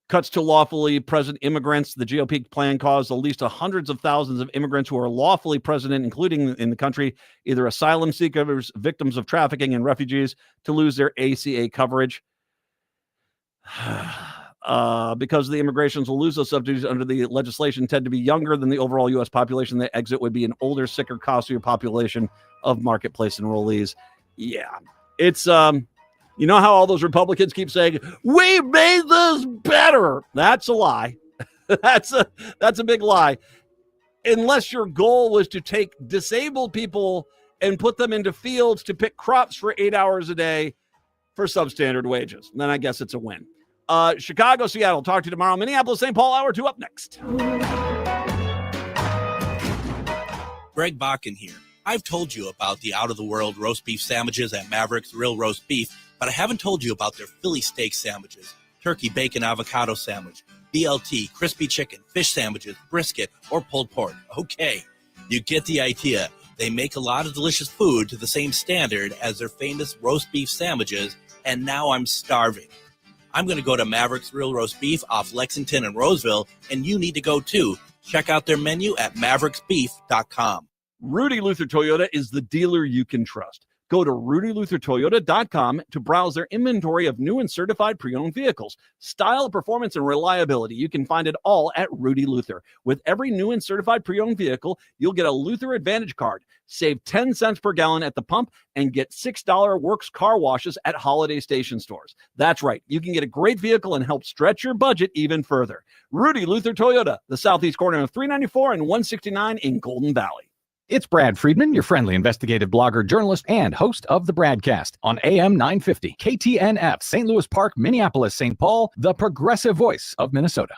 S3: Cuts to lawfully present immigrants. The GOP plan caused at least hundreds of thousands of immigrants who are lawfully present, including in the country, either asylum seekers, victims of trafficking, and refugees, to lose their ACA coverage. Because the immigrations will lose those subsidies under the legislation tend to be younger than the overall U.S. population. The exit would be an older, sicker, costlier population of marketplace enrollees. Yeah, it's You know how all those Republicans keep saying, we made this better? That's a lie. That's a big lie. Unless your goal was to take disabled people and put them into fields to pick crops for 8 hours a day for substandard wages. Then I guess it's a win. Chicago, Seattle, talk to you tomorrow. Minneapolis, St. Paul, hour 2 up next.
S17: Greg Bakken here. I've told you about the out-of-the-world roast beef sandwiches at Maverick's Real Roast Beef, but I haven't told you about their Philly steak sandwiches, turkey, bacon, avocado sandwich, BLT, crispy chicken, fish sandwiches, brisket, or pulled pork. Okay, you get the idea. They make a lot of delicious food to the same standard as their famous roast beef sandwiches, and now I'm starving. I'm going to go to Maverick's Real Roast Beef off Lexington and Roseville, and you need to go too. Check out their menu at mavericksbeef.com.
S3: Rudy Luther Toyota is the dealer you can trust. Go to rudyluthertoyota.com to browse their inventory of new and certified pre-owned vehicles. Style, performance, and reliability. You can find it all at Rudy Luther. With every new and certified pre-owned vehicle, you'll get a Luther Advantage card, save 10 cents per gallon at the pump, and get $6 Works car washes at Holiday Station stores. That's right. You can get a great vehicle and help stretch your budget even further. Rudy Luther Toyota, the southeast corner of 394 and 169 in Golden Valley.
S18: It's Brad Friedman, your friendly investigative blogger, journalist, and host of the Bradcast on AM 950, KTNF, St. Louis Park, Minneapolis, St. Paul, the progressive voice of Minnesota.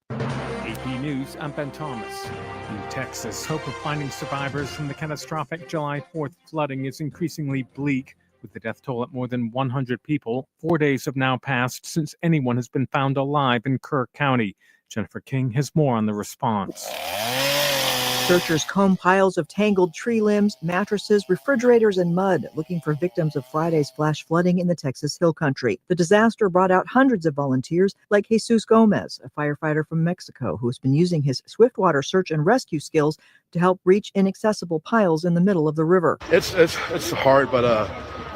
S19: AP News, I'm Ben Thomas. In Texas, hope of finding survivors from the catastrophic July 4th flooding is increasingly bleak, with the death toll at more than 100 people. 4 days have now passed since anyone has been found alive in Kerr County. Jennifer King has more on the response.
S20: Searchers comb piles of tangled tree limbs, mattresses, refrigerators, and mud, looking for victims of Friday's flash flooding in the Texas Hill Country. The disaster brought out hundreds of volunteers, like Jesus Gomez, a firefighter from Mexico, who has been using his swiftwater search and rescue skills to help reach inaccessible piles in the middle of the river.
S21: It's hard, but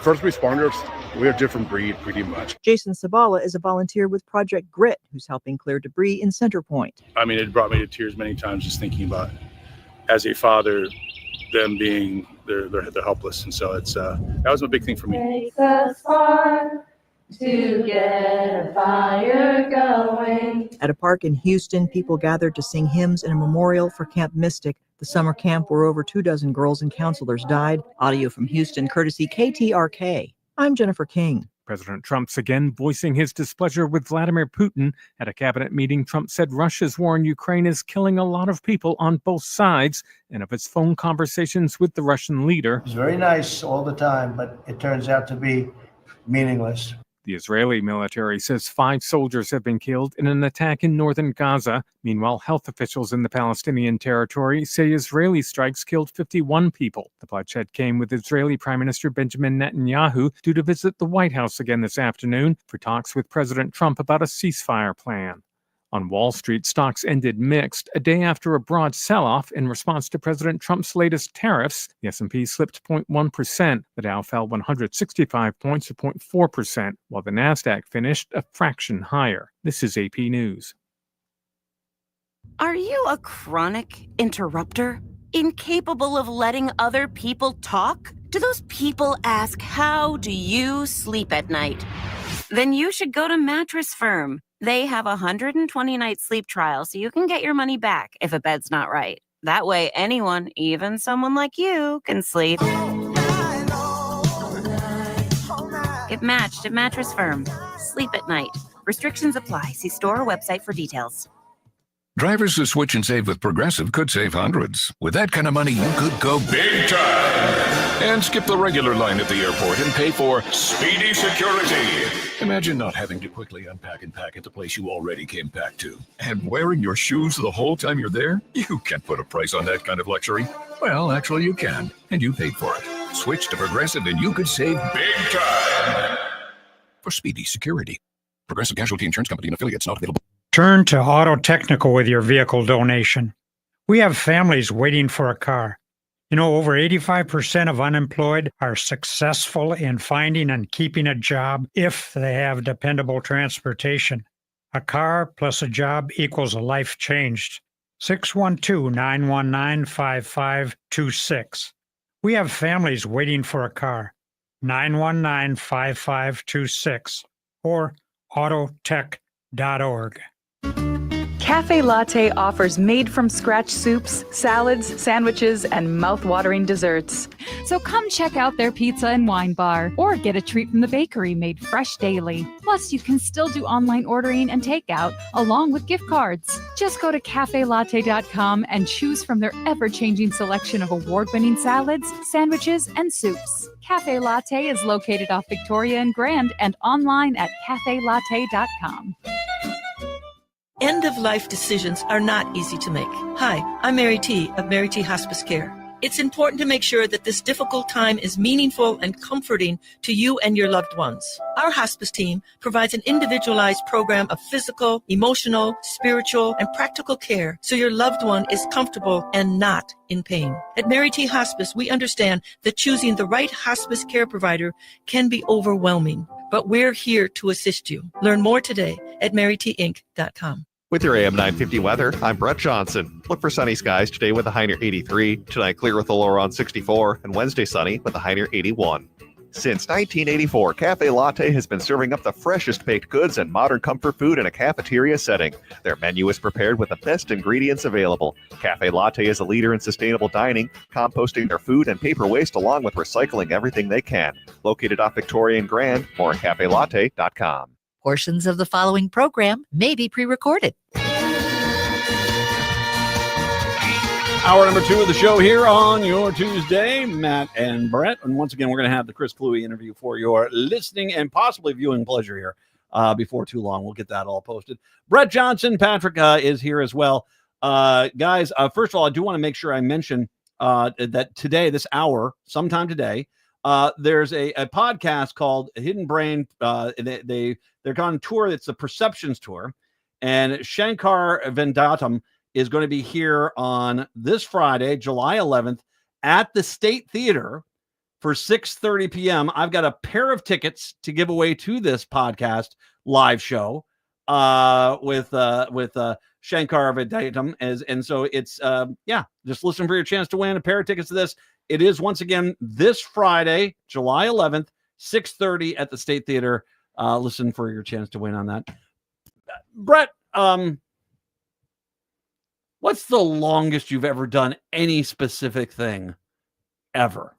S21: first responders, we're a different breed pretty much.
S20: Jason Sabala is a volunteer with Project Grit, who's helping clear debris in Center Point.
S21: I mean, it brought me to tears many times just thinking about, as a father, them being they're helpless, and so it's that was a big thing for me.
S10: Makes us fun to get a fire going.
S20: At a park in Houston, people gathered to sing hymns in a memorial for Camp Mystic, the summer camp where over 24 girls and counselors died. Audio from Houston, courtesy KTRK. I'm Jennifer King.
S19: President Trump's again voicing his displeasure with Vladimir Putin. At a cabinet meeting, Trump said Russia's war in Ukraine is killing a lot of people on both sides, and of his phone conversations with the Russian leader.
S22: It's very nice all the time, but it turns out to be meaningless.
S19: The Israeli military says 5 soldiers have been killed in an attack in northern Gaza. Meanwhile, health officials in the Palestinian territory say Israeli strikes killed 51 people. The bloodshed came with Israeli Prime Minister Benjamin Netanyahu due to visit the White House again this afternoon for talks with President Trump about a ceasefire plan. On Wall Street, stocks ended mixed a day after a broad sell-off in response to President Trump's latest tariffs. The S&P slipped 0.1%. The Dow fell 165 points to 0.4%, while the Nasdaq finished a fraction higher. This is AP News.
S23: Are you a chronic interrupter? Incapable of letting other people talk? Do those people ask, how do you sleep at night? Then you should go to Mattress Firm. They have a 120-night sleep trial, so you can get your money back if a bed's not right. That way, anyone, even someone like you, can sleep. Get matched at Mattress Firm. Sleep at night. Restrictions apply. See store or website for details.
S24: Drivers who switch and save with Progressive could save hundreds. With that kind of money, you could go big time and skip the regular line at the airport and pay for speedy security. Imagine not having to quickly unpack and pack at the place you already came packed to. And wearing your shoes the whole time you're there? You can't put a price on that kind of luxury. Well, actually you can, and you paid for it. Switch to Progressive and you could save big time for speedy security. Progressive Casualty Insurance Company and affiliates not available.
S25: Turn to Auto Technical with your vehicle donation. We have families waiting for a car. You know, over 85% of unemployed are successful in finding and keeping a job if they have dependable transportation. A car plus a job equals a life changed. 612-919-5526. We have families waiting for a car. 919-5526 or autotech.org.
S4: Cafe Latte offers made-from-scratch soups, salads, sandwiches, and mouth-watering desserts.
S7: So come check out their pizza and wine bar, or get a treat from the bakery made fresh daily. Plus, you can still do online ordering and takeout, along with gift cards. Just go to cafelatte.com and choose from their ever-changing selection of award-winning salads, sandwiches, and soups. Cafe Latte is located off Victoria and Grand and online at cafelatte.com.
S13: End-of-life decisions are not easy to make. Hi, I'm Mary T. of Mary T. Hospice Care. It's important to make sure that this difficult time is meaningful and comforting to you and your loved ones. Our hospice team provides an individualized program of physical, emotional, spiritual, and practical care so your loved one is comfortable and not in pain. At Mary T. Hospice, we understand that choosing the right hospice care provider can be overwhelming, but we're here to assist you. Learn more today at marytinc.com.
S1: With your AM 950 weather, I'm Brett Johnson. Look for sunny skies today with a high near 83, tonight clear with a low around 64, and Wednesday sunny with a high near 81. Since 1984, Cafe Latte has been serving up the freshest baked goods and modern comfort food in a cafeteria setting. Their menu is prepared with the best ingredients available. Cafe Latte is a leader in sustainable dining, composting their food and paper waste along with recycling everything they can. Located off Victoria and Grand, more at cafelatte.com.
S8: Portions of the following program may be pre-recorded.
S3: Hour number 2 of the show here on your Tuesday, Matt and Brett. And once again, we're going to have the Chris Cluey interview for your listening and possibly viewing pleasure here before too long. We'll get that all posted. Brett Johnson, Patrick is here as well. Guys, first of all, I do want to make sure I mention that today, this hour, sometime today, there's a podcast called Hidden Brain. They're on tour. It's the Perceptions Tour. And Shankar Vendatam is going to be here on this Friday, July 11th, at the State Theater for 6:30 p.m. I've got a pair of tickets to give away to this podcast live show with Shankar Vendatam. And so it's, just listen for your chance to win a pair of tickets to this. It is, once again, this Friday, July 11th, 6:30 at the State Theater. Listen for your chance to win on that. Brett, what's the longest you've ever done any specific thing ever?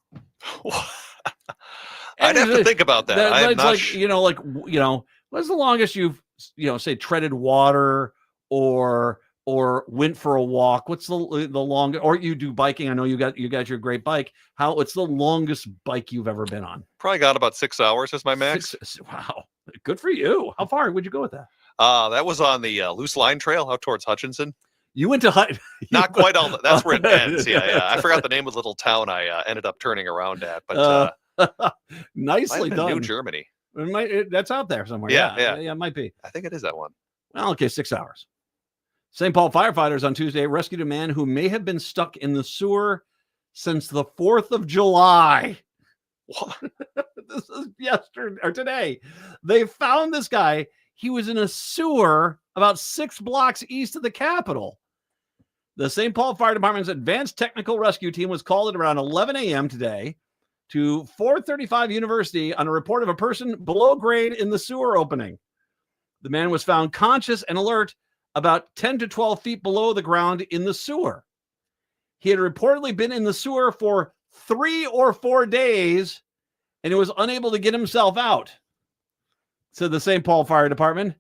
S9: I'd have to think about that. I'm not
S3: what's the longest you've, say, treaded water or went for a walk? What's the longest? Or you do biking? I know you got your great bike. What's the longest bike you've ever been on?
S9: Probably got about 6 hours as my max.
S3: Wow, good for you. How far would you go with that?
S9: That was on the Loose Line Trail out towards Hutchinson.
S3: You went to
S9: not quite all. That's where it ends. Yeah. I forgot the name of the little town I ended up turning around at, but
S3: nicely done.
S9: New Germany.
S3: That's out there somewhere.
S9: Yeah,
S3: it might be.
S9: I think it is that one.
S3: Well, okay, 6 hours. St. Paul firefighters on Tuesday rescued a man who may have been stuck in the sewer since the 4th of July. What? This is yesterday or today. They found this guy. He was in a sewer about 6 blocks east of the Capitol. The St. Paul Fire Department's advanced technical rescue team was called at around 11 a.m. today to 435 University on a report of a person below grade in the sewer opening. The man was found conscious and alert about 10 to 12 feet below the ground in the sewer. He had reportedly been in the sewer for 3 or 4 days and he was unable to get himself out, said the St. Paul Fire Department.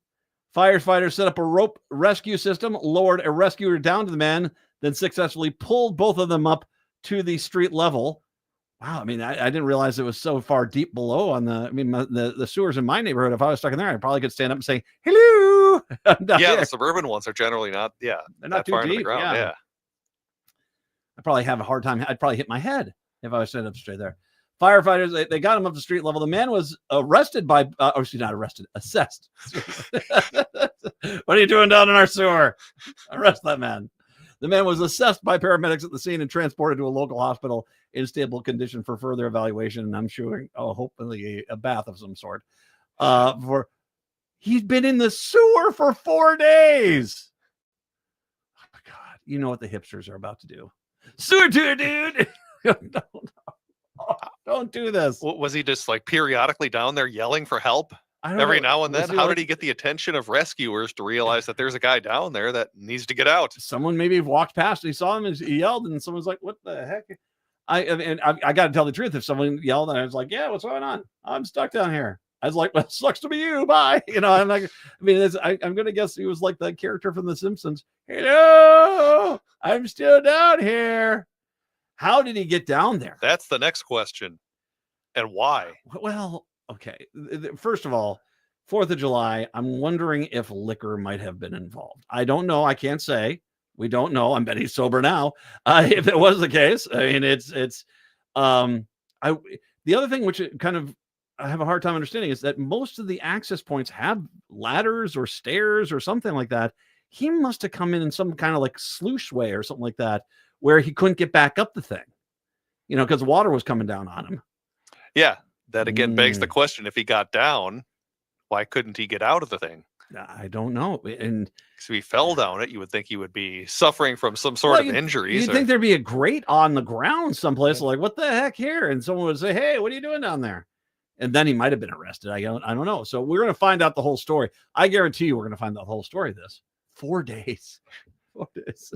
S3: Firefighters set up a rope rescue system, lowered a rescuer down to the man, then successfully pulled both of them up to the street level. Wow, I mean, I didn't realize it was so far deep below on the sewers in my neighborhood. If I was stuck in there, I probably could stand up and say, hello.
S9: The suburban ones are generally not, they're
S3: not too
S9: far
S3: deep.
S9: into the ground. Yeah.
S3: I probably have a hard time. I'd probably hit my head if I was standing up straight there. Firefighters, they got him up to street level. The man was arrested by, not arrested, assessed. What are you doing down in our sewer? Arrest that man. The man was assessed by paramedics at the scene and transported to a local hospital in stable condition for further evaluation. And I'm sure, hopefully a bath of some sort. He's been in the sewer for 4 days. Oh my God. You know what the hipsters are about to do. Sewer tour, dude. No. Don't do this.
S9: Was he just like periodically down there yelling for help every now and then? How did he get the attention of rescuers to realize that there's a guy down there that needs to get out?
S3: Someone maybe walked past, he saw him, and he yelled, and someone's like, "What the heck?" I got to tell the truth. If someone yelled, and I was like, "Yeah, what's going on? I'm stuck down here." I was like, "Well, sucks to be you. Bye." I'm like, I'm going to guess he was like the character from The Simpsons. Hello, I'm still down here. How did he get down there?
S9: That's the next question. And why?
S3: Well, okay. First of all, 4th of July, I'm wondering if liquor might have been involved. I don't know. I can't say. We don't know. I bet he's sober now. If it was the case, I mean, the other thing which kind of I have a hard time understanding is that most of the access points have ladders or stairs or something like that. He must have come in some kind of like sluice way or something like that, where he couldn't get back up the thing, because water was coming down on him.
S9: Yeah, that again begs the question: if he got down, why couldn't he get out of the thing?
S3: I don't know. And
S9: if he fell down it, you would think he would be suffering from some sort of injuries.
S3: You'd think there'd be a grate on the ground someplace, like, what the heck here? And someone would say, "Hey, what are you doing down there?" And then he might have been arrested. I don't know. So we're going to find out the whole story. I guarantee you we're going to find out the whole story of this. 4 days. 4 days.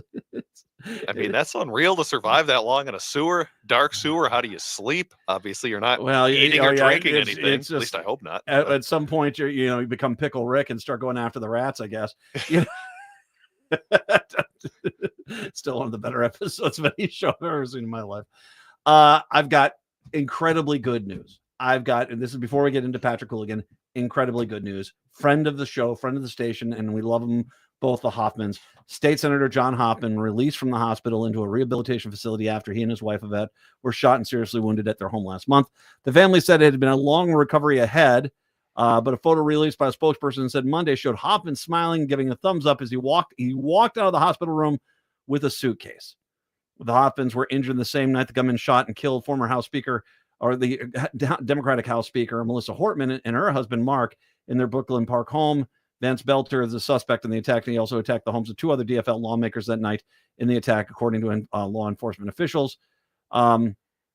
S9: I mean, that's unreal to survive that long in a sewer, dark sewer. How do you sleep? Obviously, you're not eating or drinking anything. At least I hope not.
S3: At some point, you become Pickle Rick and start going after the rats, I guess. Still one of the better episodes of any show I've ever seen in my life. I've got incredibly good news. And this is before we get into Patrick Hooligan, incredibly good news. Friend of the show, friend of the station, and we love him both, the Hoffmans. State Senator John Hoffman released from the hospital into a rehabilitation facility after he and his wife, Yvette, were shot and seriously wounded at their home last month. The family said it had been a long recovery ahead, but a photo released by a spokesperson said Monday showed Hoffman smiling, giving a thumbs up as he walked out of the hospital room with a suitcase. The Hoffmans were injured the same night the gunman shot and killed former House Speaker, or the Democratic House Speaker, Melissa Hortman, and her husband, Mark, in their Brooklyn Park home. Vance Belter is a suspect in the attack, and he also attacked the homes of 2 other DFL lawmakers that night in the attack, according to law enforcement officials.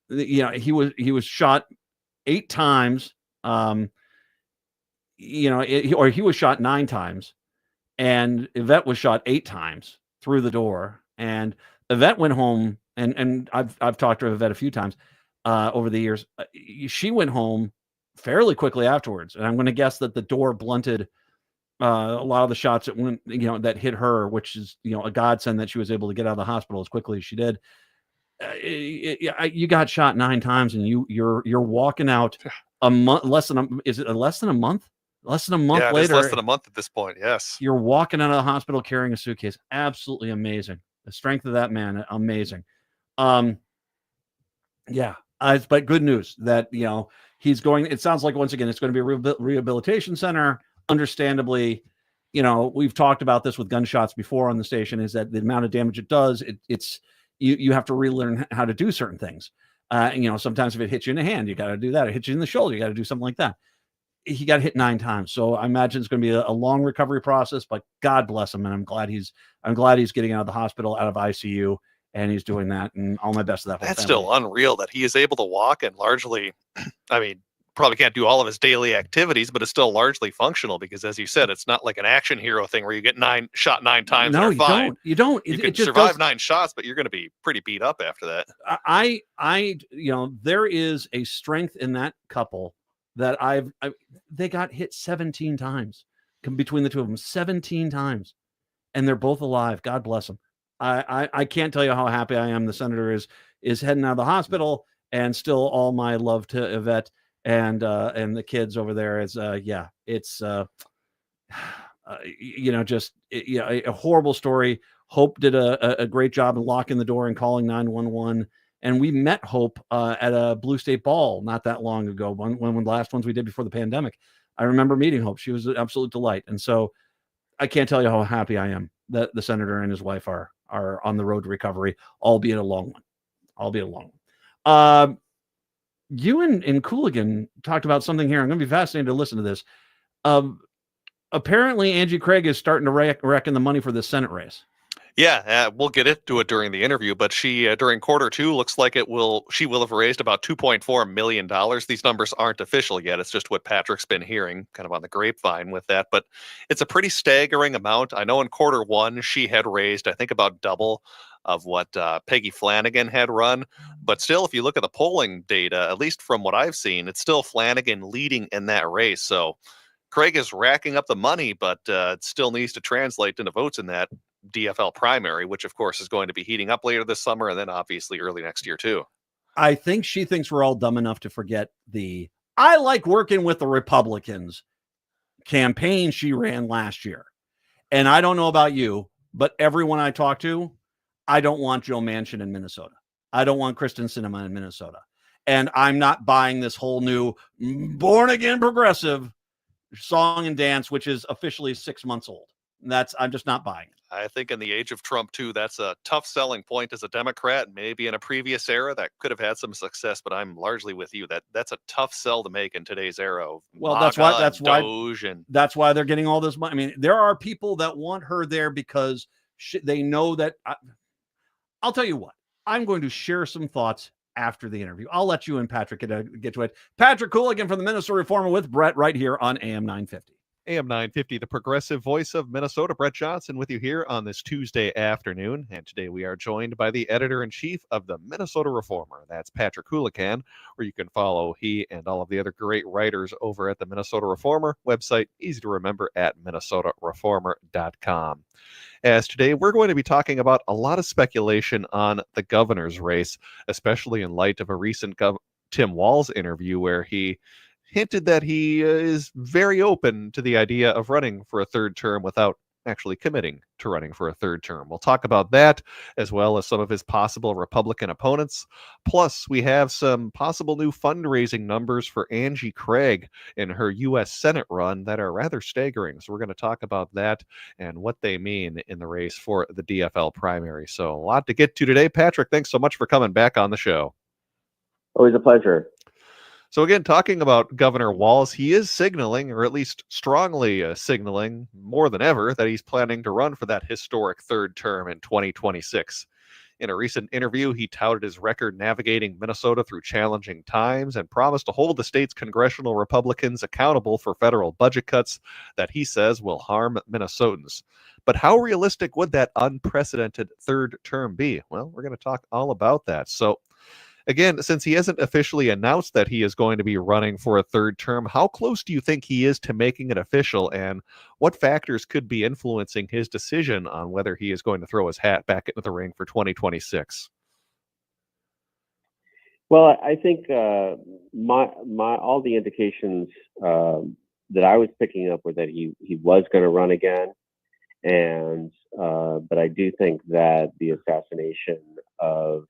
S3: He was shot 8 times. He was shot 9 times, and Yvette was shot 8 times through the door. And Yvette went home, and I've talked to Yvette a few times over the years. She went home fairly quickly afterwards, and I'm going to guess that the door blunted a lot of the shots that went, that hit her, which is, a godsend that she was able to get out of the hospital as quickly as she did. You got shot 9 times, and you're walking out a month, less than a month? Less than a month later.
S9: Less than a month at this point. Yes.
S3: You're walking out of the hospital carrying a suitcase. Absolutely amazing. The strength of that man. Amazing. But good news that, he's going, it sounds like, once again, it's going to be a rehabilitation center. Understandably, we've talked about this with gunshots before on the station, is that the amount of damage it does, you have to relearn how to do certain things. Sometimes if it hits you in the hand, you got to do that. It hits you in the shoulder, you got to do something like that. He got hit 9 times. So I imagine it's going to be a long recovery process, but God bless him. And I'm glad he's getting out of the hospital, out of ICU, and he's doing that. And all my best to that whole
S9: That's
S3: family.
S9: Still unreal that he is able to walk and largely, probably can't do all of his daily activities, but it's still largely functional because, as you said, it's not like an action hero thing where you get shot 9 times.
S3: No,
S9: and are fine.
S3: You don't.
S9: You can survive 9 shots, but you're going to be pretty beat up after that.
S3: There is a strength in that couple that they got hit 17 times between the two of them, 17 times, and they're both alive. God bless them. I can't tell you how happy I am. The senator is heading out of the hospital, and still all my love to Yvette and the kids over there. It's a horrible story. Hope did a great job in locking the door and calling 911. And we met Hope at a Blue State Ball not that long ago, one of the last ones we did before the pandemic. I remember meeting Hope. She was an absolute delight. And so I can't tell you how happy I am that the senator and his wife are on the road to recovery, albeit a long one. You and Cooligan talked about something here. I'm going to be fascinated to listen to this. Apparently, Angie Craig is starting to reckon the money for this Senate race.
S9: Yeah, we'll get into it during the interview, but she during quarter two looks like she will have raised about $2.4 million. These numbers aren't official yet. It's just what Patrick's been hearing kind of on the grapevine with that, but it's a pretty staggering amount. I know in quarter one she had raised, I think, about double of what Peggy Flanagan had run, but still, if you look at the polling data, at least from what I've seen, it's still Flanagan leading in that race. So Craig is racking up the money, but it still needs to translate into votes in that DFL primary, which of course is going to be heating up later this summer and then obviously early next year too.
S3: I think she thinks we're all dumb enough to forget I like working with the Republicans campaign she ran last year. And I don't know about you, but everyone I talk to, I don't want Joe Manchin in Minnesota. I don't want Kristen Sinema in Minnesota. And I'm not buying this whole new born again progressive song and dance, which is officially 6 months old. I'm just not buying it.
S9: I think in the age of Trump too, that's a tough selling point as a Democrat. Maybe in a previous era that could have had some success, but I'm largely with you. That's a tough sell to make in today's era.
S3: Well,
S9: MAGA
S3: that's why they're getting all this money. I mean, there are people that want her there because they know that. I'll tell you what. I'm going to share some thoughts after the interview. I'll let you and Patrick get to it. Patrick Cooligan from the Minnesota Reformer with Brett right here on AM 950.
S1: AM 950, the progressive voice of Minnesota. Brett Johnson with you here on this Tuesday afternoon. And today we are joined by the editor-in-chief of the Minnesota Reformer. That's Patrick Cooligan, where you can follow he and all of the other great writers over at the Minnesota Reformer website, easy to remember at minnesotareformer.com. As today we're going to be talking about a lot of speculation on the governor's race, especially in light of a recent Tim Walz interview where he hinted that he is very open to the idea of running for a third term without actually committing to running for a third term. We'll talk about that as well as some of his possible Republican opponents. Plus, we have some possible new fundraising numbers for Angie Craig in her U.S. Senate run that are rather staggering. So we're going to talk about that and what they mean in the race for the DFL primary. So a lot to get to today. Patrick, thanks so much for coming back on the show.
S5: Always a pleasure.
S1: So again, talking about Governor Walz, he is signaling, or at least strongly signaling more than ever, that he's planning to run for that historic third term in 2026. In a recent interview, he touted his record navigating Minnesota through challenging times and promised to hold the state's congressional Republicans accountable for federal budget cuts that he says will harm Minnesotans. But how realistic would that unprecedented third term be? Well, we're going to talk all about that. So again, since he hasn't officially announced that he is going to be running for a third term, how close do you think he is to making it official, and what factors could be influencing his decision on whether he is going to throw his hat back into the ring for 2026?
S5: Well, I think all the indications that I was picking up were that he was going to run again, and but I do think that the assassination of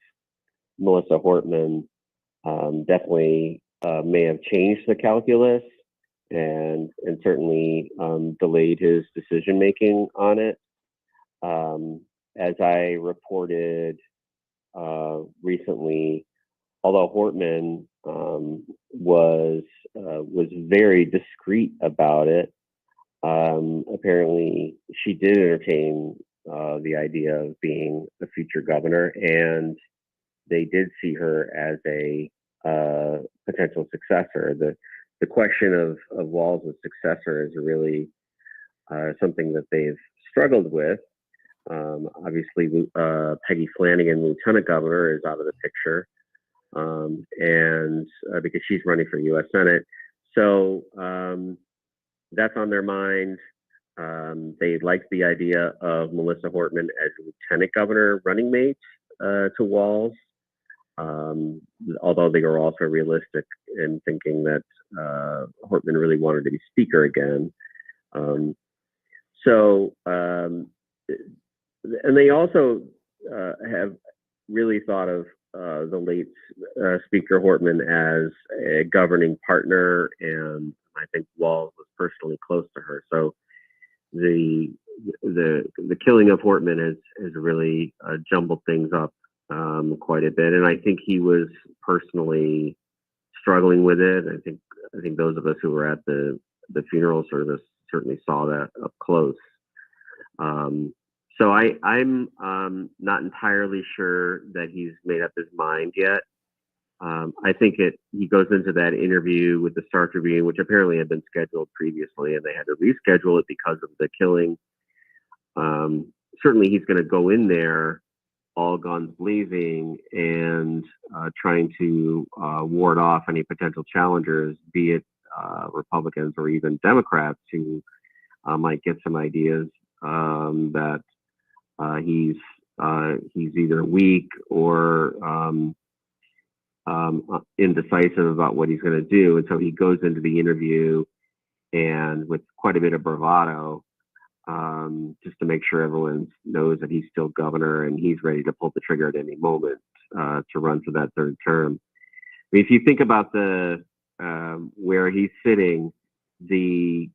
S5: Melissa Hortman definitely may have changed the calculus and certainly delayed his decision making on it. As I reported recently, although Hortman was very discreet about it, apparently she did entertain the idea of being a future governor, and they did see her as a potential successor. The question of Walz's successor is really something that they've struggled with. Obviously, Peggy Flanagan, lieutenant governor, is out of the picture, and because she's running for U.S. Senate, so that's on their mind. They like the idea of Melissa Hortman as lieutenant governor running mate to Walz. Although they were also realistic in thinking that Hortman really wanted to be speaker again. And they also have really thought of the late Speaker Hortman as a governing partner, and I think Walz was personally close to her. So the killing of Hortman has really jumbled things up quite a bit, and I think he was personally struggling with it. I think those of us who were at the funeral service certainly saw that up close. So I'm not entirely sure that he's made up his mind yet. I think he goes into that interview with the Star Tribune, which apparently had been scheduled previously, and they had to reschedule it because of the killing. Certainly, he's going to go in there all guns blazing and trying to ward off any potential challengers, be it Republicans or even Democrats who might get some ideas that he's either weak or indecisive about what he's going to do. And so he goes into the interview and with quite a bit of bravado, just to make sure everyone knows that he's still governor and he's ready to pull the trigger at any moment to run for that third term. I mean, if you think about where he's sitting, the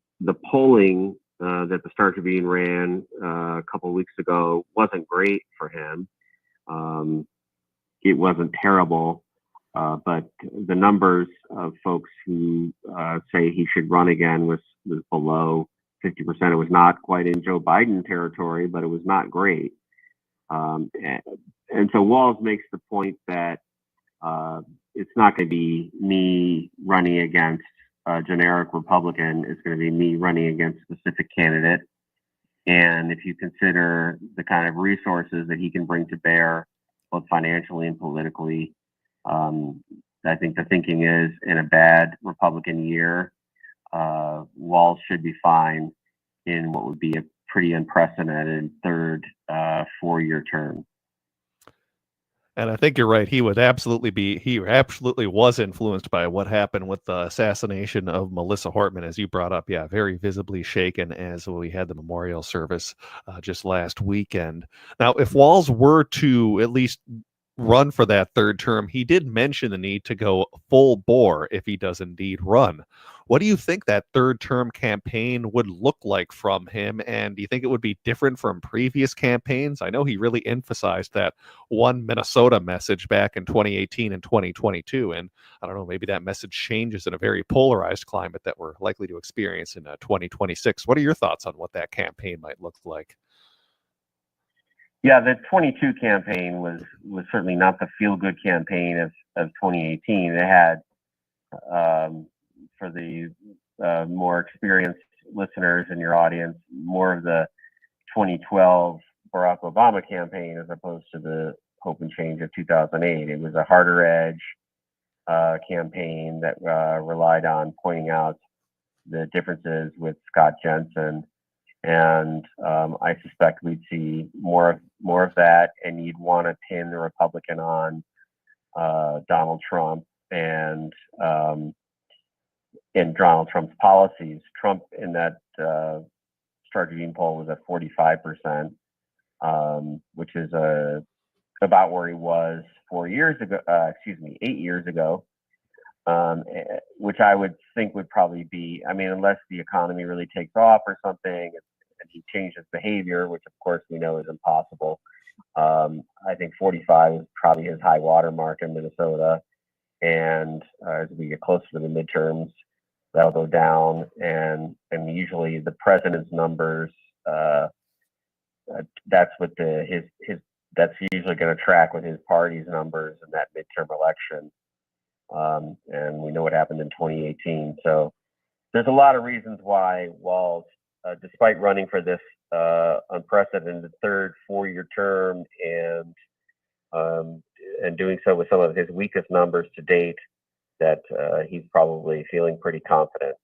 S5: polling that the Star Tribune ran a couple of weeks ago wasn't great for him. It wasn't terrible, but the numbers of folks who say he should run again was below 50%. It was not quite in Joe Biden territory, but it was not great. And so Walz makes the point that it's not going to be me running against a generic Republican. It's going to be me running against a specific candidate. And if you consider the kind of resources that he can bring to bear, both financially and politically, I think the thinking is in a bad Republican year, Walz should be fine in what would be a pretty unprecedented third 4-year term.
S1: And I think you're right. He absolutely was influenced by what happened with the assassination of Melissa Hortman, as you brought up. Yeah, very visibly shaken as we had the memorial service just last weekend. Now, if Walz were to at least run for that third term, he did mention the need to go full bore if he does indeed run. What do you think that third term campaign would look like from him? And do you think it would be different from previous campaigns? I know he really emphasized that one Minnesota message back in 2018 and 2022. And I don't know, maybe that message changes in a very polarized climate that we're likely to experience in 2026. What are your thoughts on what that campaign might look like?
S5: Yeah, the 22 campaign was certainly not the feel-good campaign of 2018. It had, for the more experienced listeners in your audience, more of the 2012 Barack Obama campaign as opposed to the Hope and Change of 2008. It was a harder edge campaign that relied on pointing out the differences with Scott Jensen. And I suspect we'd see more of that, and you'd want to pin the Republican on Donald Trump and Donald Trump's policies. Trump in that Star Tribune poll was at 45%, which is about where he was 8 years ago. Which I would think would probably be, I mean, unless the economy really takes off or something and he changes behavior, which of course we know is impossible. I think 45 is probably his high water mark in Minnesota. And as we get closer to the midterms, that'll go down. And usually the president's numbers, that's what that's usually going to track with his party's numbers in that midterm election. And we know what happened in 2018. So there's a lot of reasons why Walz, despite running for this unprecedented third 4-year term and doing so with some of his weakest numbers to date, that he's probably feeling pretty confident.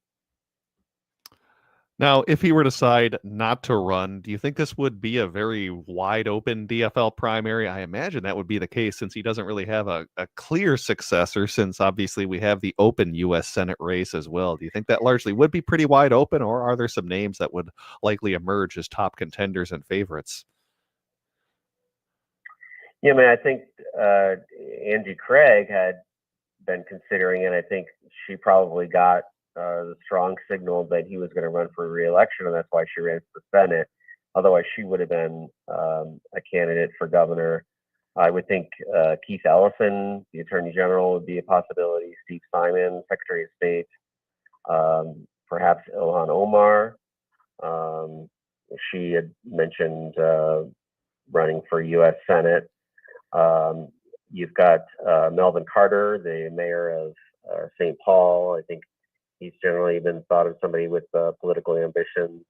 S1: Now, if he were to decide not to run, do you think this would be a very wide open DFL primary? I imagine that would be the case since he doesn't really have a clear successor, since obviously we have the open U.S. Senate race as well. Do you think that largely would be pretty wide open, or are there some names that would likely emerge as top contenders and favorites?
S5: Yeah, man, I think Angie Craig had been considering it. I think she probably got the strong signal that he was going to run for re-election, and that's why she ran for the Senate. Otherwise, she would have been a candidate for governor. I would think Keith Ellison, the Attorney General, would be a possibility. Steve Simon, Secretary of State, perhaps Ilhan Omar. she had mentioned running for U.S. Senate. You've got Melvin Carter, the mayor of St. Paul. I think he's generally been thought of somebody with political ambitions,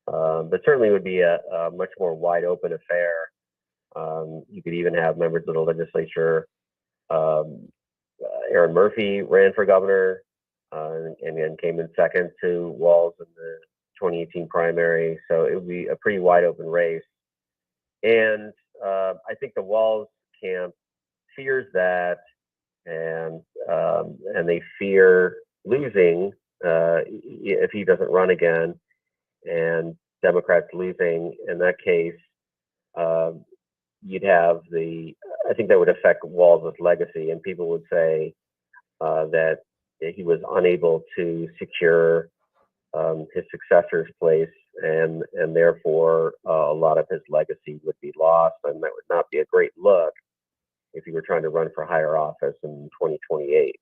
S5: but certainly would be a much more wide open affair. You could even have members of the legislature. Aaron Murphy ran for governor and then came in second to Walz in the 2018 primary. So it would be a pretty wide open race. And I think the Walz camp fears that, and they fear losing if he doesn't run again, and Democrats losing. In that case, you'd have I think that would affect Walz's legacy, and people would say that he was unable to secure his successor's place, and therefore a lot of his legacy would be lost, and that would not be a great look if he were trying to run for higher office in 2028.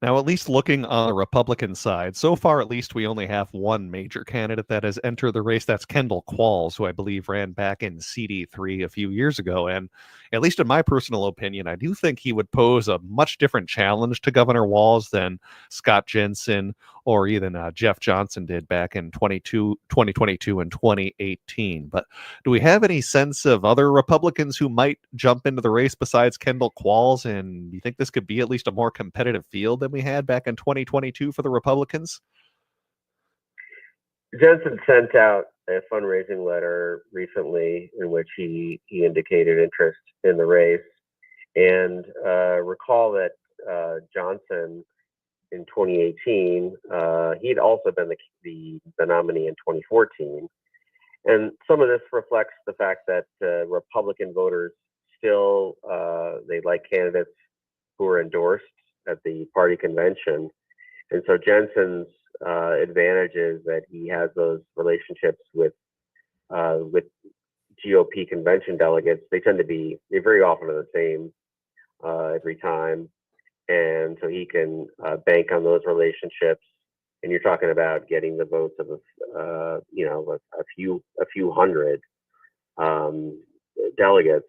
S1: Now, at least looking on the Republican side, so far at least we only have one major candidate that has entered the race. That's Kendall Qualls, who I believe ran back in CD3 a few years ago. And at least in my personal opinion, I do think he would pose a much different challenge to Governor Walz than Scott Jensen or even Jeff Johnson did back in 2022 and 2018. But do we have any sense of other Republicans who might jump into the race besides Kendall Qualls? And do you think this could be at least a more competitive field than we had back in 2022 for the Republicans?
S5: Jensen sent out a fundraising letter recently in which he indicated interest in the race. And recall that Johnson in 2018, he'd also been the nominee in 2014. And some of this reflects the fact that Republican voters still, they like candidates who are endorsed at the party convention. And so Jensen's advantage is that he has those relationships with GOP convention delegates. They very often are the same every time. And so he can bank on those relationships. And you're talking about getting the votes of a few hundred delegates.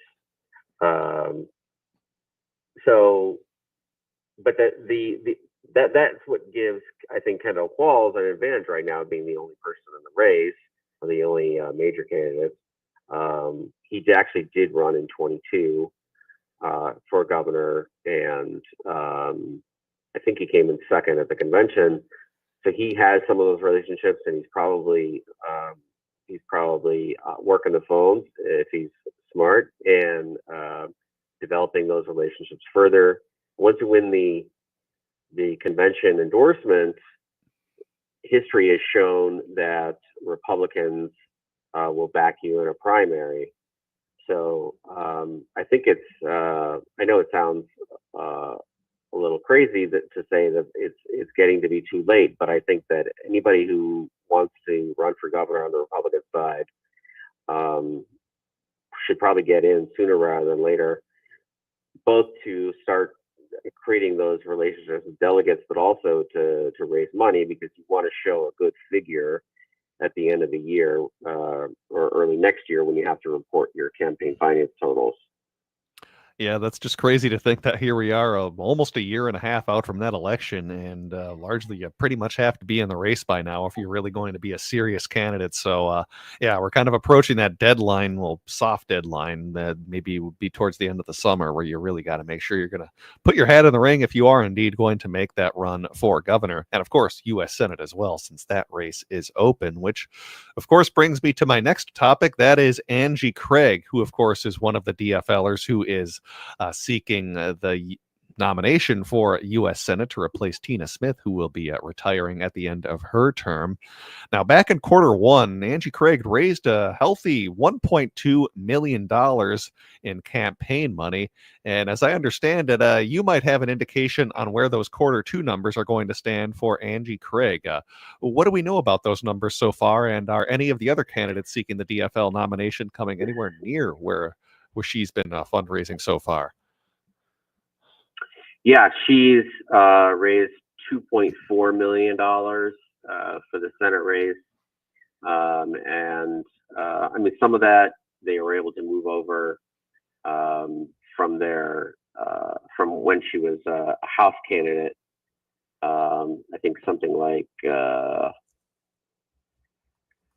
S5: But that's what gives, I think, Kendall Qualls an advantage right now, being the only person in the race, or the only major candidate. He actually did run in 22 for governor, and I think he came in second at the convention. So he has some of those relationships, and he's probably working the phones if he's smart, and developing those relationships further. Once you win the convention endorsement, history has shown that Republicans will back you in a primary. So I think I know it sounds a little crazy to say that it's getting to be too late, but I think that anybody who wants to run for governor on the Republican side should probably get in sooner rather than later, both to start creating those relationships with delegates, but also to raise money, because you want to show a good figure at the end of the year or early next year when you have to report your campaign finance totals.
S1: Yeah, that's just crazy to think that here we are almost a year and a half out from that election, and largely you pretty much have to be in the race by now if you're really going to be a serious candidate. So, yeah, we're kind of approaching that deadline, soft deadline that maybe would be towards the end of the summer, where you really got to make sure you're going to put your hat in the ring if you are indeed going to make that run for governor. And, of course, U.S. Senate as well, since that race is open, which, of course, brings me to my next topic. That is Angie Craig, who, of course, is one of the DFLers who is seeking the nomination for U.S. Senate to replace Tina Smith, who will be retiring at the end of her term. Now, back in Q1, Angie Craig raised a healthy $1.2 million in campaign money. And as I understand it, you might have an indication on where those Q2 numbers are going to stand for Angie Craig. What do we know about those numbers so far? And are any of the other candidates seeking the DFL nomination coming anywhere near where she's been fundraising so far?
S5: Yeah, she's raised $2.4 million for the Senate race. I mean, some of that they were able to move over from from when she was a House candidate. I think something like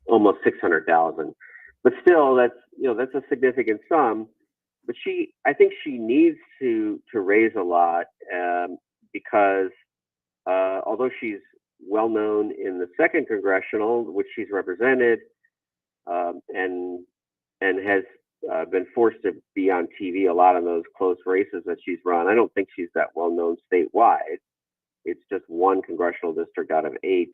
S5: almost 600,000, but still, that's a significant sum. But I think she needs to raise a lot because although she's well known in the second congressional, which she's represented, and has been forced to be on TV a lot in those close races that she's run, I don't think she's that well known statewide. It's just one congressional district out of 8.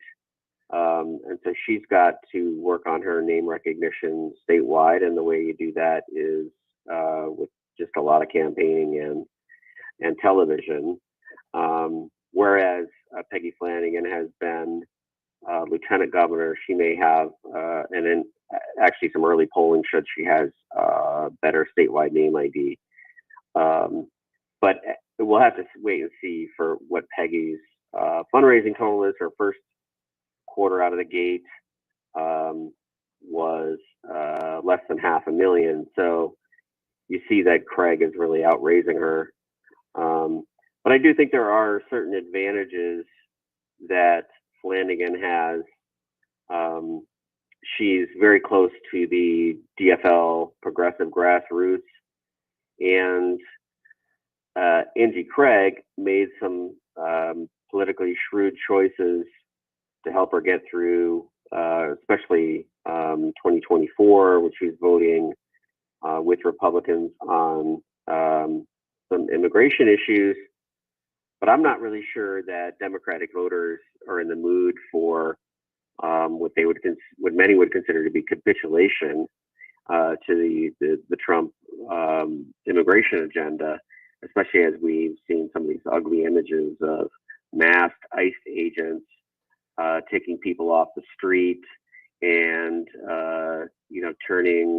S5: And so she's got to work on her name recognition statewide. And the way you do that is with just a lot of campaigning and television. Whereas Peggy Flanagan has been lieutenant governor, she may have, and then actually some early polling showed she has better statewide name ID. But we'll have to wait and see for what Peggy's fundraising total is. Her first quarter out of the gate was less than $500,000. So you see that Craig is really outraising her. But I do think there are certain advantages that Flanagan has. She's very close to the DFL progressive grassroots, and Angie Craig made some politically shrewd choices to help her get through, especially 2024, when she was voting with Republicans on some immigration issues. But I'm not really sure that Democratic voters are in the mood for what many would consider to be capitulation to the Trump immigration agenda, especially as we've seen some of these ugly images of masked ICE agents taking people off the street and turning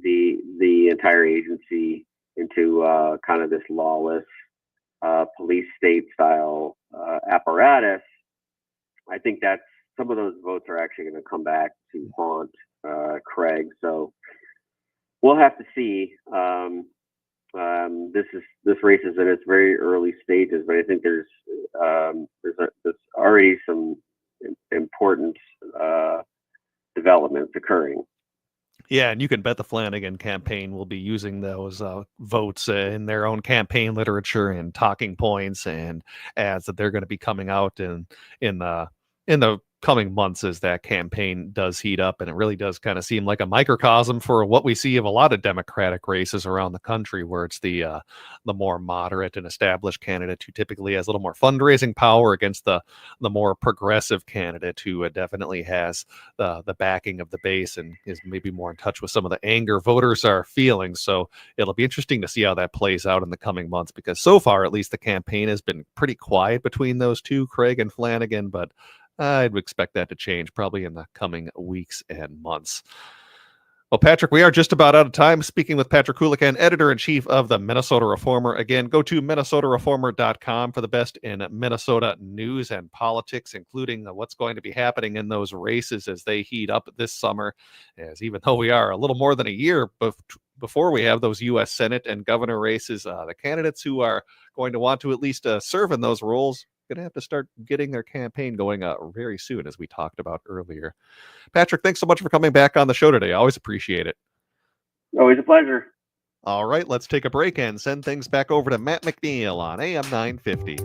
S5: the entire agency into kind of this lawless police state style apparatus. I think that some of those votes are actually going to come back to haunt Craig. So we'll have to see. This race is in its very early stages, but I think there's already some important developments occurring.
S9: Yeah, and you can bet the Flanagan campaign will be using those votes in their own campaign literature and talking points and ads that they're going to be coming out in the coming months as that campaign does heat up. And it really does kind of seem like a microcosm for what we see of a lot of Democratic races around the country, where it's the more moderate and established candidate who typically has a little more fundraising power against the more progressive candidate who definitely has the backing of the base and is maybe more in touch with some of the anger voters are feeling. So it'll be interesting to see how that plays out in the coming months, because so far, at least, the campaign has been pretty quiet between those two, Craig and Flanagan, but I'd expect that to change probably in the coming weeks and months. Well, Patrick, we are just about out of time. Speaking with Patrick Houlihan, editor-in-chief of the Minnesota Reformer. Again, go to minnesotareformer.com for the best in Minnesota news and politics, including what's going to be happening in those races as they heat up this summer. As even though we are a little more than a year before we have those U.S. Senate and governor races, the candidates who are going to want to at least serve in those roles going to have to start getting their campaign going very soon, as we talked about earlier. Patrick, thanks so much for coming back on the show today. I always appreciate it.
S5: Always a pleasure.
S9: All right, let's take a break and send things back over to Matt McNeil on AM 950.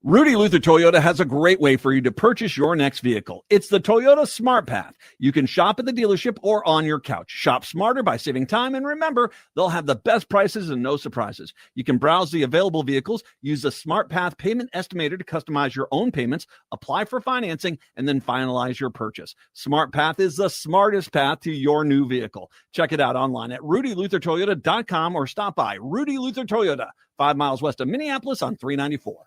S3: Rudy Luther Toyota has a great way for you to purchase your next vehicle. It's the Toyota Smart Path. You can shop at the dealership or on your couch. Shop smarter by saving time, and remember, they'll have the best prices and no surprises. You can browse the available vehicles, use the Smart Path payment estimator to customize your own payments, apply for financing, and then finalize your purchase. Smart Path is the smartest path to your new vehicle. Check it out online at rudyluthertoyota.com or stop by Rudy Luther Toyota, 5 miles west of Minneapolis on 394.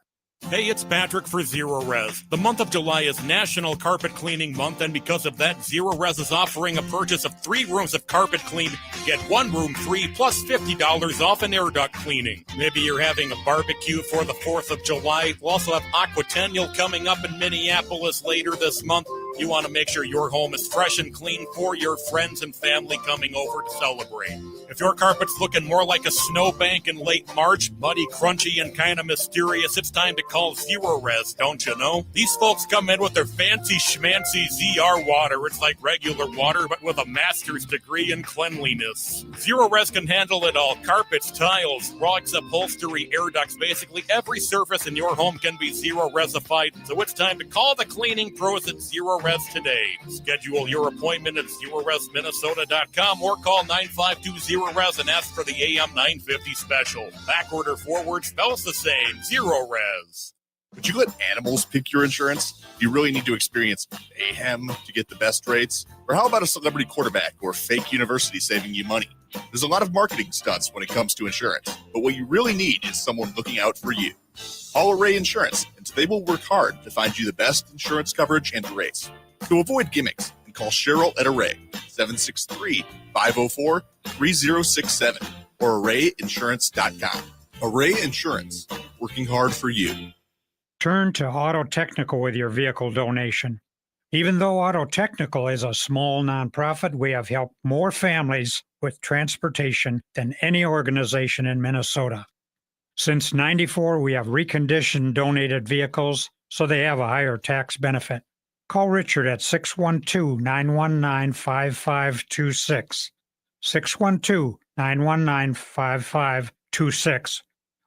S2: Hey, it's Patrick for Zero Res. The month of July is National Carpet Cleaning Month, and because of that, Zero Res is offering a purchase of 3 rooms of carpet cleaned, get 1 room free, plus $50 off an air duct cleaning. Maybe you're having a barbecue for the 4th of July. We'll also have Aquatennial coming up in Minneapolis later this month. You want to make sure your home is fresh and clean for your friends and family coming over to celebrate. If your carpet's looking more like a snowbank in late March, muddy, crunchy, and kind of mysterious, it's time to call Zero Res, don't you know? These folks come in with their fancy schmancy ZR water. It's like regular water, but with a master's degree in cleanliness. Zero Res can handle it all. Carpets, tiles, rugs, upholstery, air ducts, basically every surface in your home can be Zero Resified. So it's time to call the cleaning pros at Zero Res today. Schedule your appointment at ZeroResMinnesota.com or call 952-ZERO-RES and ask for the AM 950 special. Backward or forward spells the same. Zero Res.
S6: Would you let animals pick your insurance? Do you really need to experience mayhem to get the best rates? Or how about a celebrity quarterback or fake university saving you money? There's a lot of marketing stunts when it comes to insurance, but what you really need is someone looking out for you. Call Array Insurance, and they will work hard to find you the best insurance coverage and rates. To avoid gimmicks, and call Cheryl at Array, 763-504-3067, or arrayinsurance.com. Array Insurance, working hard for you.
S25: Turn to Auto Technical with your vehicle donation. Even though Auto Technical is a small nonprofit, we have helped more families with transportation than any organization in Minnesota. Since '94, we have reconditioned donated vehicles so they have a higher tax benefit. Call Richard at 612-919-5526, 612-919-5526,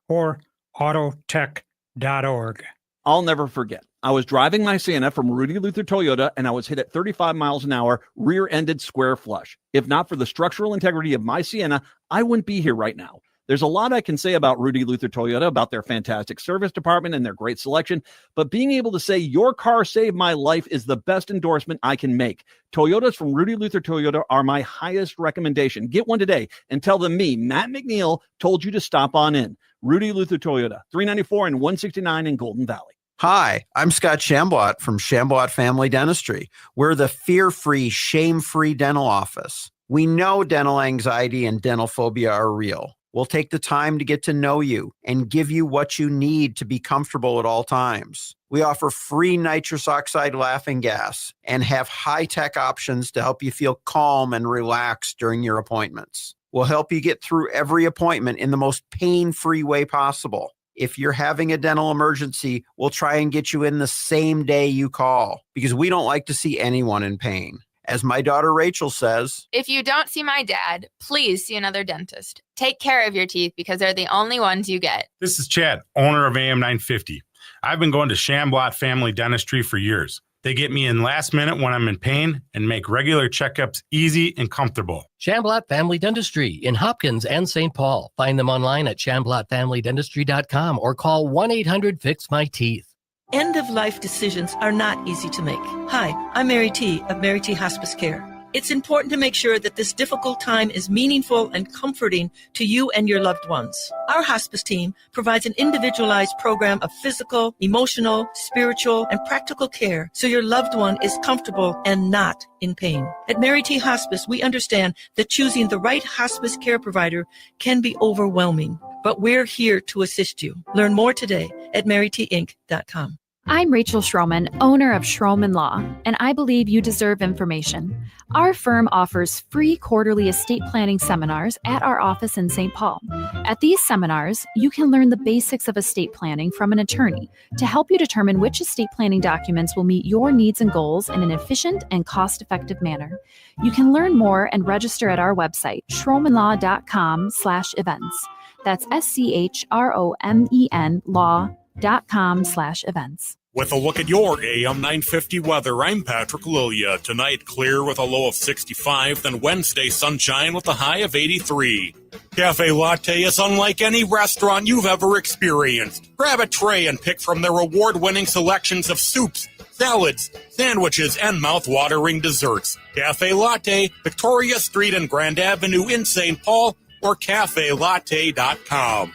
S25: or autotech.org.
S3: I'll never forget. I was driving my Sienna from Rudy Luther Toyota, and I was hit at 35 miles an hour, rear-ended square flush. If not for the structural integrity of my Sienna, I wouldn't be here right now. There's a lot I can say about Rudy Luther Toyota, about their fantastic service department and their great selection, but being able to say your car saved my life is the best endorsement I can make. Toyotas from Rudy Luther Toyota are my highest recommendation. Get one today and tell them me, Matt McNeil, told you to stop on in. Rudy Luther Toyota, 394 and 169 in Golden Valley.
S11: Hi, I'm Scott Shambot from Shambot Family Dentistry. We're the fear-free, shame-free dental office. We know dental anxiety and dental phobia are real. We'll take the time to get to know you and give you what you need to be comfortable at all times. We offer free nitrous oxide laughing gas and have high-tech options to help you feel calm and relaxed during your appointments. We'll help you get through every appointment in the most pain-free way possible. If you're having a dental emergency, we'll try and get you in the same day you call because we don't like to see anyone in pain. As my daughter Rachel says,
S12: if you don't see my dad, please see another dentist. Take care of your teeth because they're the only ones you get.
S16: This is Chad, owner of AM 950. I've been going to Shambot Family Dentistry for years. They get me in last minute when I'm in pain and make regular checkups easy and comfortable.
S14: Shambot Family Dentistry in Hopkins and St. Paul. Find them online at shamblotfamilydentistry.com or call 1-800-FIX-MY-TEETH.
S13: End-of-life decisions are not easy to make. Hi, I'm Mary T. of Mary T. Hospice Care. It's important to make sure that this difficult time is meaningful and comforting to you and your loved ones. Our hospice team provides an individualized program of physical, emotional, spiritual, and practical care so your loved one is comfortable and not in pain. At Mary T. Hospice, we understand that choosing the right hospice care provider can be overwhelming, but we're here to assist you. Learn more today at marytinc.com.
S7: I'm Rachel Schroman, owner of Schroman Law, and I believe you deserve information. Our firm offers free quarterly estate planning seminars at our office in St. Paul. At these seminars, you can learn the basics of estate planning from an attorney to help you determine which estate planning documents will meet your needs and goals in an efficient and cost-effective manner. You can learn more and register at our website, schromenlaw.com/events. That's SCHROMEN law.com/events.
S2: With a look at your AM 950 weather, I'm Patrick Lilia. Tonight, clear with a low of 65, then Wednesday, sunshine with a high of 83. Cafe Latte is unlike any restaurant you've ever experienced. Grab a tray and pick from their award-winning selections of soups, salads, sandwiches, and mouth-watering desserts. Cafe Latte, Victoria Street and Grand Avenue in St. Paul, or cafelatte.com.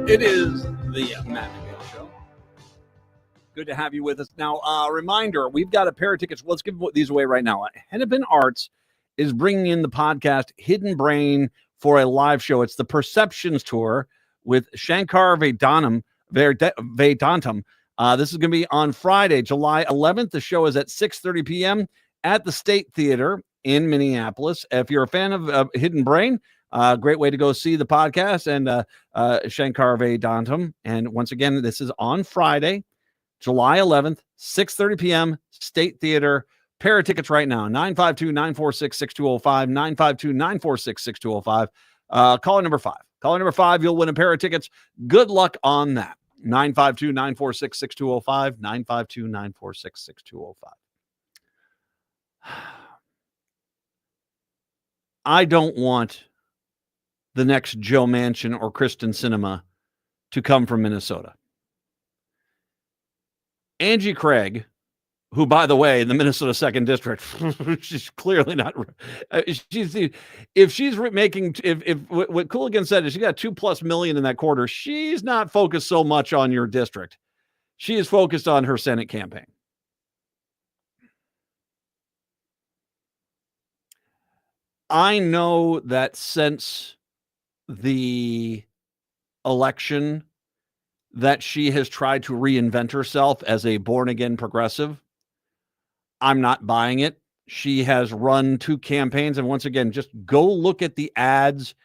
S3: It is the Matt McNeil Show. Good to have you with us. Now, reminder, we've got a pair of tickets. Let's give these away right now. Hennepin Arts is bringing in the podcast Hidden Brain for a live show. It's the Perceptions Tour with Shankar Vedantam. This is going to be on Friday, July 11th. The show is at 6:30 p.m. at the State Theater in Minneapolis. If you're a fan of Hidden Brain, great way to go see the podcast and Shankar Vedantam. And once again, this is on Friday, July 11th, 6:30 p.m., State Theater. Pair of tickets right now, 952-946-6205, 952-946-6205. Caller number 5. Caller number 5, you'll win a pair of tickets. Good luck on that. 952-946-6205, 952-946-6205. I don't want the next Joe Manchin or Kristen Sinema to come from Minnesota. Angie Craig, who, by the way, in the Minnesota 2nd District, she's clearly not. If she's making, if what Cooligan said is she got $2+ million in that quarter, she's not focused so much on your district. She is focused on her Senate campaign. I know that since the election that she has tried to reinvent herself as a born-again progressive. I'm not buying it. She has run 2 campaigns, and once again, just go look at the ads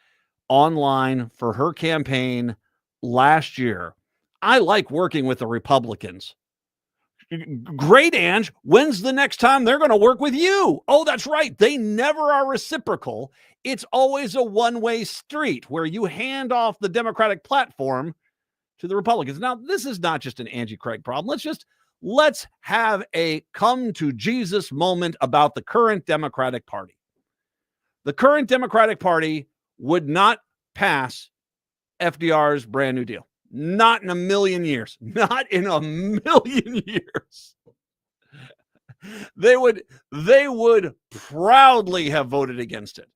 S3: online for her campaign last year. I like working with the Republicans. Great, Ange. When's the next time they're going to work with you? Oh, that's right. They never are reciprocal. It's always a one-way street where you hand off the Democratic platform to the Republicans. Now, this is not just an Angie Craig problem. Let's have a come to Jesus moment about the current Democratic Party. The current Democratic Party would not pass FDR's brand new deal. Not in a million years. Not in a million years. They would proudly have voted against it.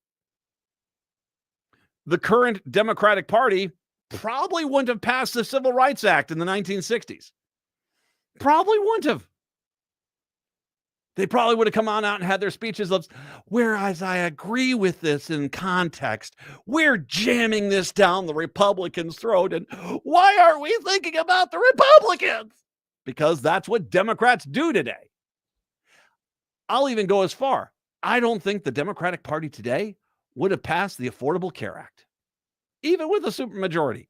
S3: The current Democratic Party probably wouldn't have passed the Civil Rights Act in the 1960s. Probably wouldn't have. They probably would have come on out and had their speeches of, whereas I agree with this in context, we're jamming this down the Republicans' throat. And why aren't we thinking about the Republicans? Because that's what Democrats do today. I'll even go as far. I don't think the Democratic Party today would have passed the Affordable Care Act. Even with a supermajority.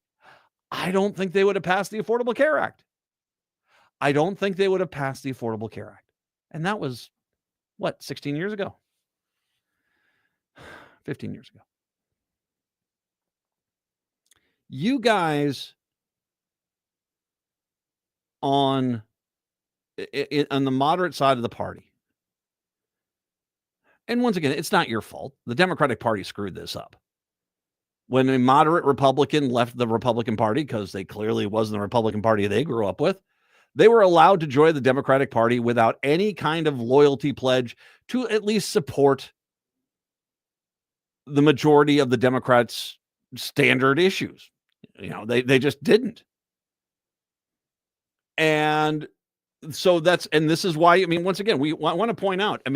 S3: I don't think they would have passed the Affordable Care Act. I don't think they would have passed the Affordable Care Act. And that was, 16 years ago? 15 years ago. You guys on the moderate side of the party, and once again, it's not your fault. The Democratic Party screwed this up. When a moderate Republican left the Republican Party, because they clearly wasn't the Republican Party they grew up with, they were allowed to join the Democratic Party without any kind of loyalty pledge to at least support the majority of the Democrats' standard issues. They just didn't. And so this is why, once again, we want to point out,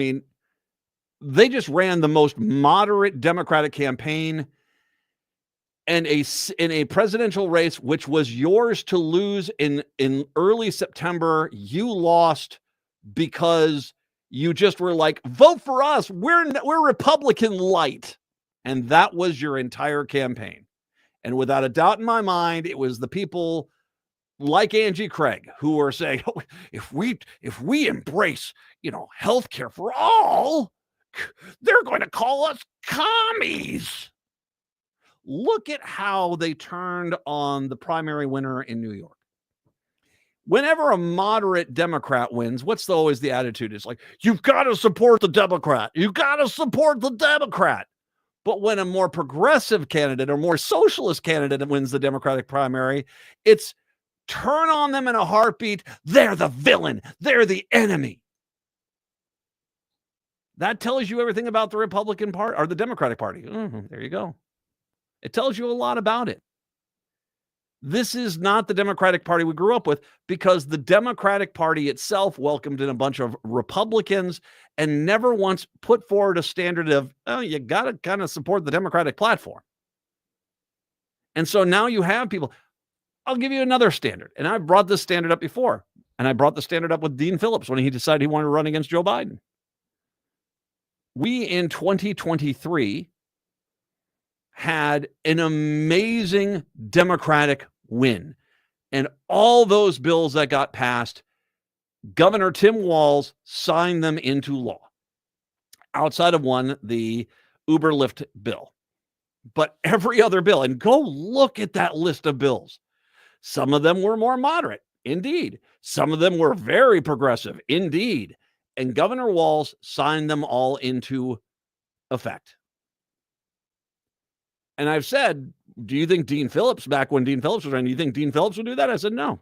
S3: they just ran the most moderate Democratic campaign and in a presidential race, which was yours to lose in early September. You lost because you just were like, vote for us. We're Republican light. And that was your entire campaign. And without a doubt in my mind, it was the people like Angie Craig who were saying, oh, if we embrace, healthcare for all, they're going to call us commies. Look at how they turned on the primary winner in New York. Whenever a moderate Democrat wins, what's always the attitude? It's like, you've got to support the Democrat. You've got to support the Democrat. But when a more progressive candidate or more socialist candidate wins the Democratic primary, it's turn on them in a heartbeat. They're the villain. They're the enemy. That tells you everything about the Republican Party or the Democratic Party. There you go. It tells you a lot about it. This is not the Democratic Party we grew up with, because the Democratic Party itself welcomed in a bunch of Republicans and never once put forward a standard of, oh, you got to kind of support the Democratic platform. And so now you have people. I'll give you another standard. And I've brought this standard up before. And I brought the standard up with Dean Phillips when he decided he wanted to run against Joe Biden. We in 2023 had an amazing Democratic win. And all those bills that got passed, Governor Tim Walz signed them into law. Outside of one, the Uber Lyft bill. But every other bill, and go look at that list of bills. Some of them were more moderate, indeed. Some of them were very progressive, indeed. And Governor Walz signed them all into effect. And I've said, do you think Dean Phillips, back when Dean Phillips was running, do you think Dean Phillips would do that? I said, no.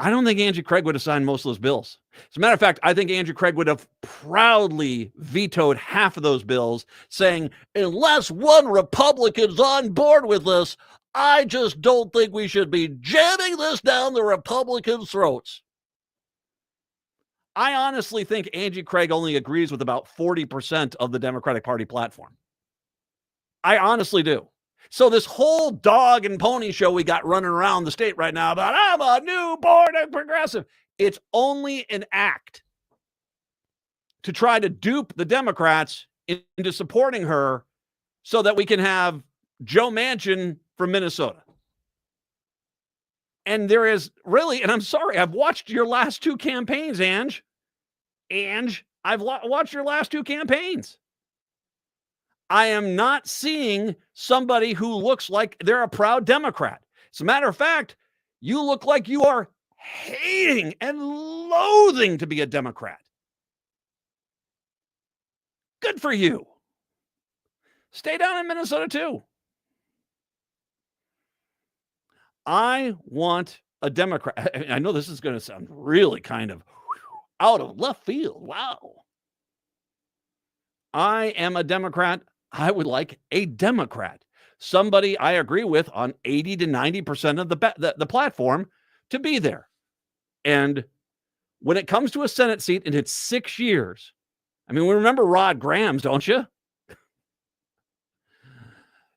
S3: I don't think Angie Craig would have signed most of those bills. As a matter of fact, I think Andrew Craig would have proudly vetoed half of those bills, saying, unless one Republican's on board with this, I just don't think we should be jamming this down the Republicans' throats. I honestly think Angie Craig only agrees with about 40% of the Democratic Party platform. I honestly do. So this whole dog and pony show we got running around the state right now about I'm a newborn and progressive, it's only an act to try to dupe the Democrats into supporting her so that we can have Joe Manchin from Minnesota. And there is really, and I'm sorry, I've watched your last two campaigns, Ange. I've watched your last two campaigns. I am not seeing somebody who looks like they're a proud Democrat. As a matter of fact, you look like you are hating and loathing to be a Democrat. Good for you. Stay down in Minnesota too. I want a Democrat. I know this is going to sound really kind of out of left field. Wow. I am a Democrat. I would like a Democrat, somebody I agree with on 80 to 90% of the platform, to be there. And when it comes to a Senate seat and it's 6 years, I mean, we remember Rod Graham's, don't you?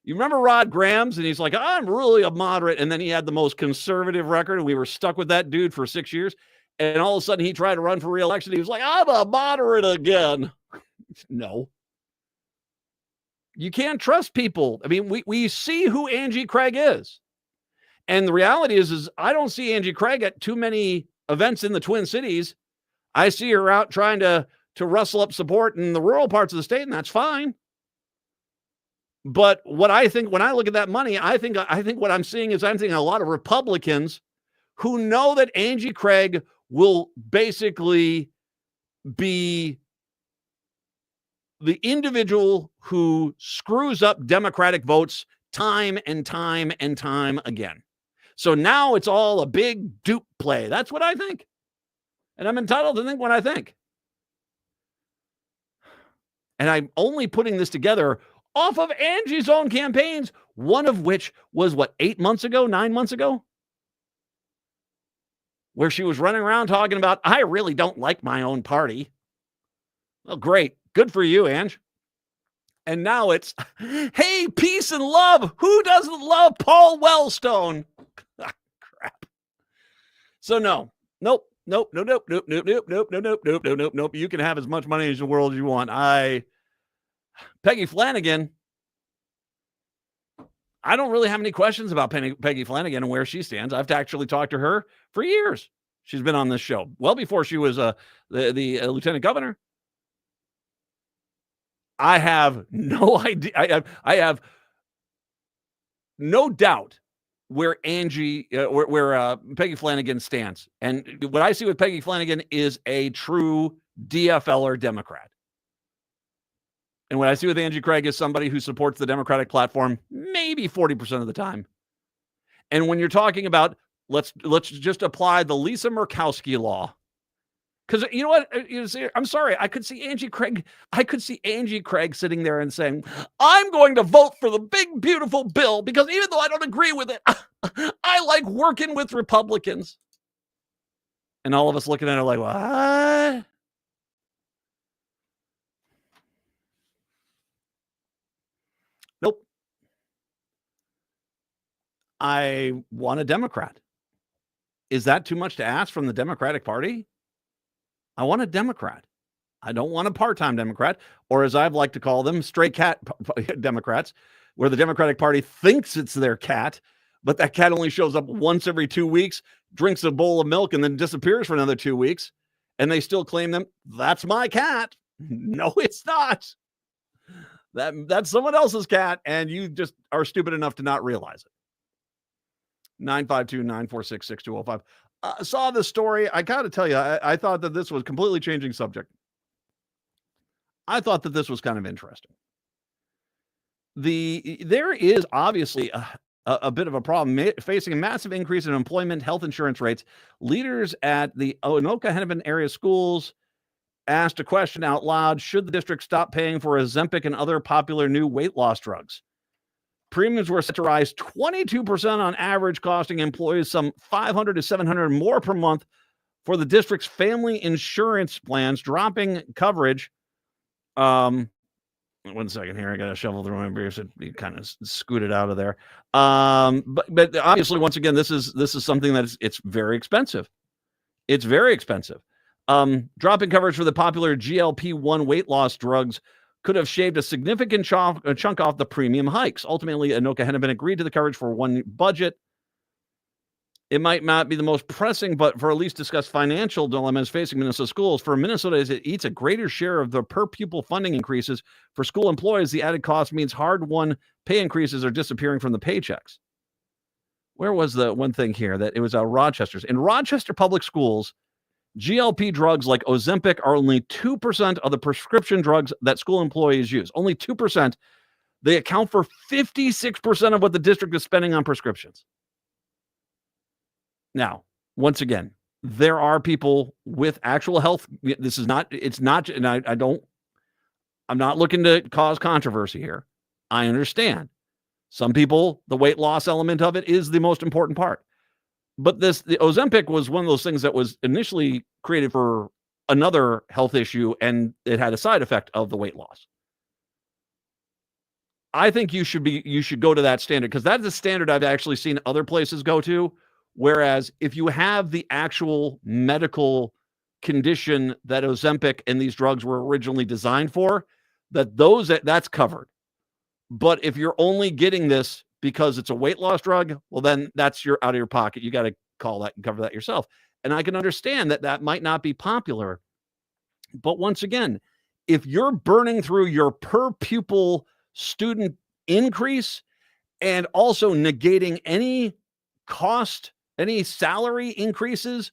S3: You remember Rod Graham's, and he's like, I'm really a moderate. And then he had the most conservative record, and we were stuck with that dude for 6 years. And all of a sudden he tried to run for re-election. He was like, I'm a moderate again. No. You can't trust people. I mean, we see who Angie Craig is. And the reality is I don't see Angie Craig at too many events in the Twin Cities. I see her out trying to rustle up support in the rural parts of the state, and that's fine. But what I think when I look at that money, I think what I'm seeing is I'm seeing a lot of Republicans who know that Angie Craig will basically be the individual who screws up Democratic votes time and time and time again. So now it's all a big dupe play. That's what I think. And I'm entitled to think what I think. And I'm only putting this together off of Angie's own campaigns, one of which was, 9 months ago? Where she was running around talking about, I really don't like my own party. Well, great. Good for you, Ange. And now it's, hey, peace and love. Who doesn't love Paul Wellstone? Crap. So nope. You can have as much money as the world you want. Peggy Flanagan, I don't really have any questions about Peggy Flanagan and where she stands. I've actually talked to her for years. She's been on this show well before she was the lieutenant governor. I have no idea. I have no doubt where Peggy Flanagan stands. And what I see with Peggy Flanagan is a true DFLer Democrat. And what I see with Angie Craig is somebody who supports the Democratic platform maybe 40% of the time. And when you're talking about, let's just apply the Lisa Murkowski law Because you know what? I'm sorry. I could see Angie Craig. Sitting there and saying, "I'm going to vote for the big, beautiful bill because even though I don't agree with it, I like working with Republicans." And all of us looking at her like, "What?" Nope. I want a Democrat. Is that too much to ask from the Democratic Party? I want a Democrat. I don't want a part-time Democrat, or as I've like to call them, stray cat Democrats, where the Democratic Party thinks it's their cat, but that cat only shows up once every 2 weeks, drinks a bowl of milk, and then disappears for another 2 weeks, and they still claim them, that's my cat. No, it's not. That's someone else's cat, and you just are stupid enough to not realize it. 952-946-6205. Saw this story. I got to tell you, I thought that this was completely changing subject. I thought that this was kind of interesting. There is obviously a bit of a problem facing a massive increase in employment health insurance rates. Leaders at the Anoka-Hennepin area schools asked a question out loud: should the district stop paying for Ozempic and other popular new weight loss drugs? Premiums were set to rise 22% on average, costing employees some $500 to $700 more per month for the district's family insurance plans, dropping coverage. 1 second here. I got to shovel through my beers. It kind of scooted out of there. But obviously, once again, this is something that it's very expensive. It's very expensive. Dropping coverage for the popular GLP-1 weight loss drugs could have shaved a significant chunk off the premium hikes. Ultimately, Anoka-Hennepin agreed to the coverage for one budget. It might not be the most pressing, but for at least discuss financial dilemmas facing Minnesota schools. For Minnesota, as it eats a greater share of the per-pupil funding increases for school employees, the added cost means hard-won pay increases are disappearing from the paychecks. Where was the one thing here? That it was Rochester's. In Rochester Public Schools, GLP drugs like Ozempic are only 2% of the prescription drugs that school employees use. Only 2%. They account for 56% of what the district is spending on prescriptions. Now, once again, there are people with actual health. This is not, it's not, and I'm not looking to cause controversy here. I understand. Some people, the weight loss element of it is the most important part. But the Ozempic was one of those things that was initially created for another health issue, and it had a side effect of the weight loss. I think you should go to that standard, because that's a standard I've actually seen other places go to. Whereas if you have the actual medical condition that Ozempic and these drugs were originally designed for, that's covered. But if you're only getting this because it's a weight loss drug, well, then that's out of your pocket. You got to call that and cover that yourself. And I can understand that might not be popular. But once again, if you're burning through your per pupil student increase and also negating any cost, any salary increases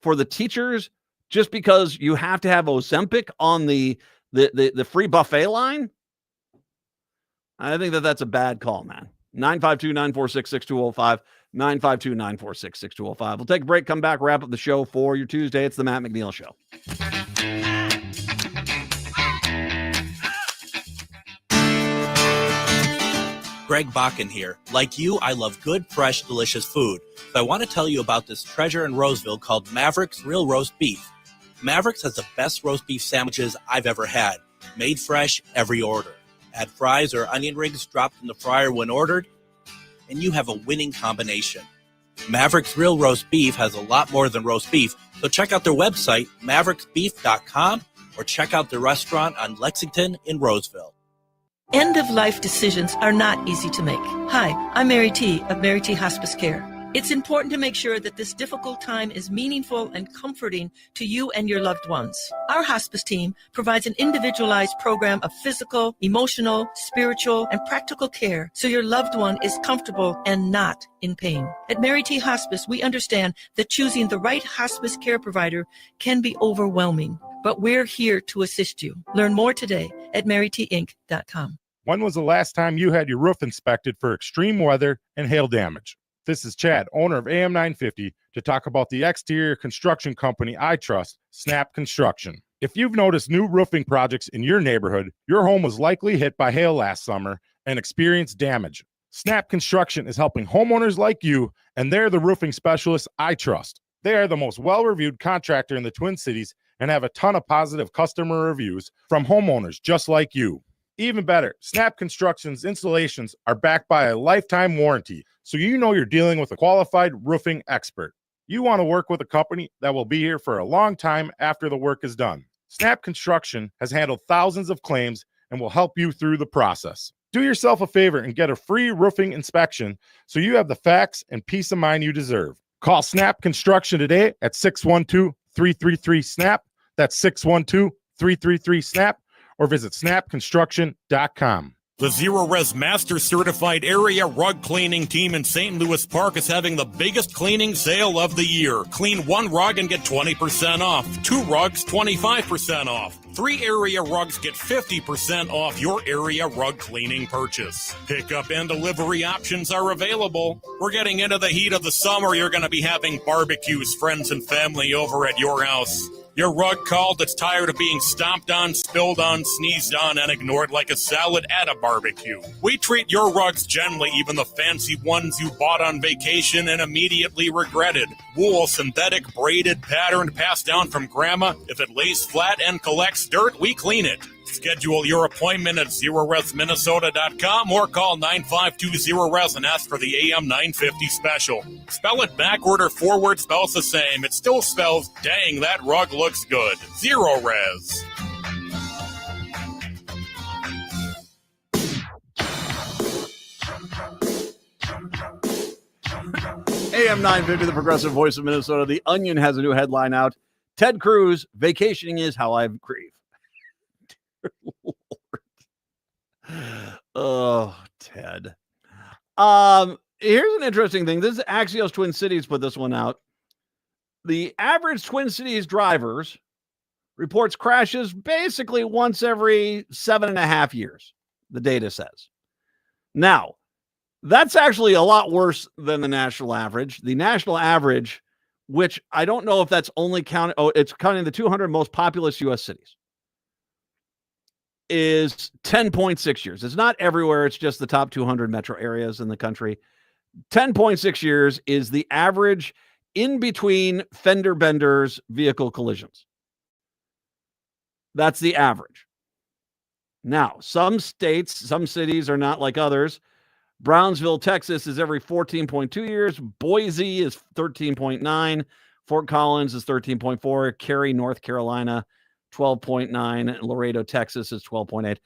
S3: for the teachers, just because you have to have Ozempic on the free buffet line, I think that's a bad call, man. 952-946-6205, 952-946-6205. We'll take a break, come back, wrap up the show for your Tuesday. It's the Matt McNeil Show.
S10: Greg Bakken here. Like you, I love good, fresh, delicious food. So I want to tell you about this treasure in Roseville called Maverick's Real Roast Beef. Maverick's has the best roast beef sandwiches I've ever had. Made fresh, every order. Add fries or onion rings dropped in the fryer when ordered, and you have a winning combination. Maverick's Real Roast Beef has a lot more than roast beef, so check out their website, mavericksbeef.com, or check out their restaurant on Lexington in Roseville.
S13: End-of-life decisions are not easy to make. Hi, I'm Mary T. of Mary T. Hospice Care. It's important to make sure that this difficult time is meaningful and comforting to you and your loved ones. Our hospice team provides an individualized program of physical, emotional, spiritual, and practical care so your loved one is comfortable and not in pain. At Mary T. Hospice, we understand that choosing the right hospice care provider can be overwhelming, but we're here to assist you. Learn more today at marytinc.com.
S16: When was the last time you had your roof inspected for extreme weather and hail damage? This is Chad, owner of AM 950, to talk about the exterior construction company I trust, Snap Construction. If you've noticed new roofing projects in your neighborhood, your home was likely hit by hail last summer and experienced damage. Snap Construction is helping homeowners like you, and they're the roofing specialists I trust. They are the most well-reviewed contractor in the Twin Cities and have a ton of positive customer reviews from homeowners just like you. Even better, Snap Construction's installations are backed by a lifetime warranty, so you know you're dealing with a qualified roofing expert. You want to work with a company that will be here for a long time after the work is done. Snap Construction has handled thousands of claims and will help you through the process. Do yourself a favor and get a free roofing inspection so you have the facts and peace of mind you deserve. Call Snap Construction today at 612-333-SNAP. That's 612-333-SNAP. Or visit snapconstruction.com.
S2: The Zero Res Master Certified Area Rug Cleaning Team in St. Louis Park is having the biggest cleaning sale of the year. Clean one rug and get 20% off. 2 rugs, 25% off. 3 area rugs get 50% off your area rug cleaning purchase. Pickup and delivery options are available. We're getting into the heat of the summer. You're going to be having barbecues, friends and family over at your house. Your rug called that's tired of being stomped on, spilled on, sneezed on, and ignored like a salad at a barbecue. We treat your rugs gently, even the fancy ones you bought on vacation and immediately regretted. Wool, synthetic, braided, patterned, passed down from grandma. If it lays flat and collects dirt, we clean it. Schedule your appointment at ZeroResMinnesota.com or call 9520-RES and ask for the AM 950 special. Spell it backward or forward, spells the same. It still spells, dang, that rug looks good. Zero Res.
S3: AM 950, the progressive voice of Minnesota. The Onion has a new headline out. Ted Cruz, vacationing is how I grieve. Lord. Oh, Ted. Here's an interesting thing. This is Axios Twin Cities put this one out. The average Twin Cities drivers reports crashes basically once every 7.5 years, the data says. Now, that's actually a lot worse than the national average. The national average, which I don't know if that's only counting, it's counting the 200 most populous U.S. cities, is 10.6 years. It's not everywhere. It's just the top 200 metro areas in the country. 10.6 years is the average in between fender benders vehicle collisions. That's the average. Now, some states, some cities are not like others. Brownsville, Texas is every 14.2 years. Boise is 13.9. Fort Collins is 13.4. Cary, North Carolina, 12.9. Laredo, Texas is 12.8.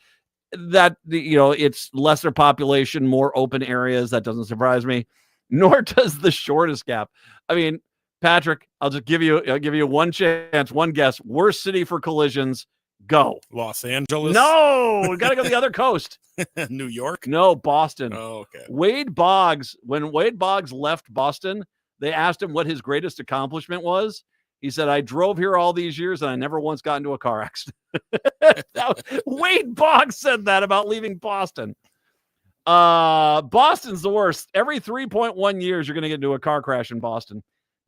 S3: That, it's lesser population, more open areas. That doesn't surprise me. Nor does the shortest gap. I mean, Patrick, I'll give you one chance, one guess. Worst city for collisions. Go.
S2: Los Angeles.
S3: No, we got to go to the other coast.
S2: New York.
S3: No, Boston.
S2: Oh, okay.
S3: When Wade Boggs left Boston, they asked him what his greatest accomplishment was. He said, I drove here all these years and I never once got into a car accident. Wade Boggs said that about leaving Boston. Boston's the worst. Every 3.1 years, you're going to get into a car crash in Boston.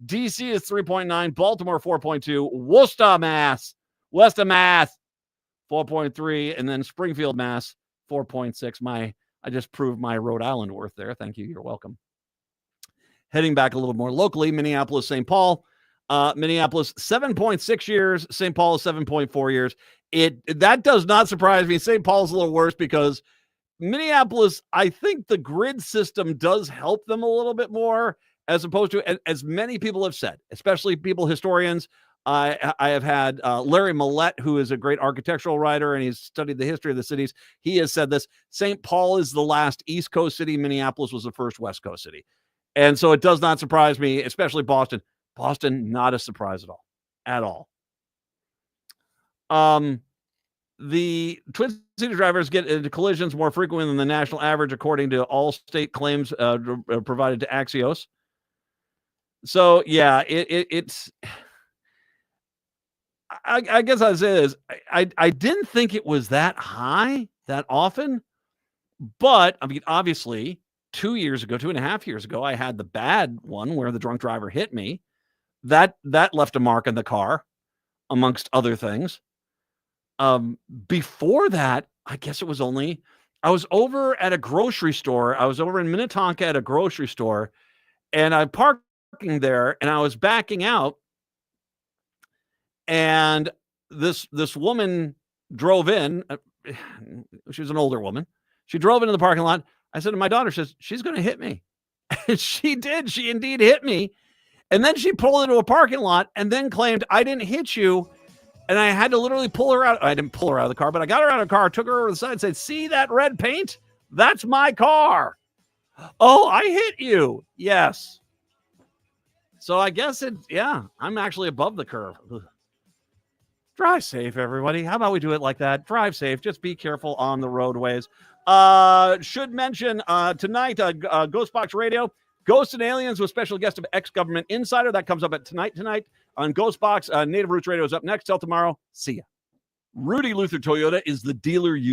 S3: DC is 3.9. Baltimore, 4.2. Worcester, Mass. 4.3. And then Springfield, Mass, 4.6. I just proved my Rhode Island worth there. Thank you. You're welcome. Heading back a little more locally, Minneapolis, St. Paul. Minneapolis, 7.6 years. St. Paul is 7.4 years. That does not surprise me. St. Paul's a little worse because Minneapolis, I think the grid system does help them a little bit more, as opposed to, as many people have said, especially historians. I have had Larry Millett, who is a great architectural writer, and he's studied the history of the cities. He has said this. St. Paul is the last East Coast city. Minneapolis was the first West Coast city. And so it does not surprise me, especially Boston. Boston, not a surprise at all. The Twin City drivers get into collisions more frequently than the national average, according to all state claims provided to Axios. So, yeah, it's... I guess I'd say this. I didn't think it was that high, that often. But, I mean, obviously, 2.5 years ago, I had the bad one where the drunk driver hit me. that left a mark on the car, amongst other things. Before that, I guess it was only I was over at a grocery store. I was over in Minnetonka at a grocery store, and I parking there, and I was backing out, and this woman drove in. She was an older woman. She drove into the parking lot. I said to my daughter, says, she's going to hit me. And she did. She indeed hit me. And then she pulled into a parking lot and then claimed, I didn't hit you. And I had to literally pull her out. I didn't pull her out of the car, but I got her out of the car, took her over the side and said, see that red paint? That's my car. Oh, I hit you. Yes. So I guess I'm actually above the curve. Drive safe, everybody. How about we do it like that? Drive safe. Just be careful on the roadways. Should mention tonight, Ghostbox Radio, Ghosts and Aliens with special guest of ex-government insider. That comes up at tonight on Ghostbox. Native Roots Radio is up next. Till tomorrow. See ya. Rudy Luther Toyota is the dealer you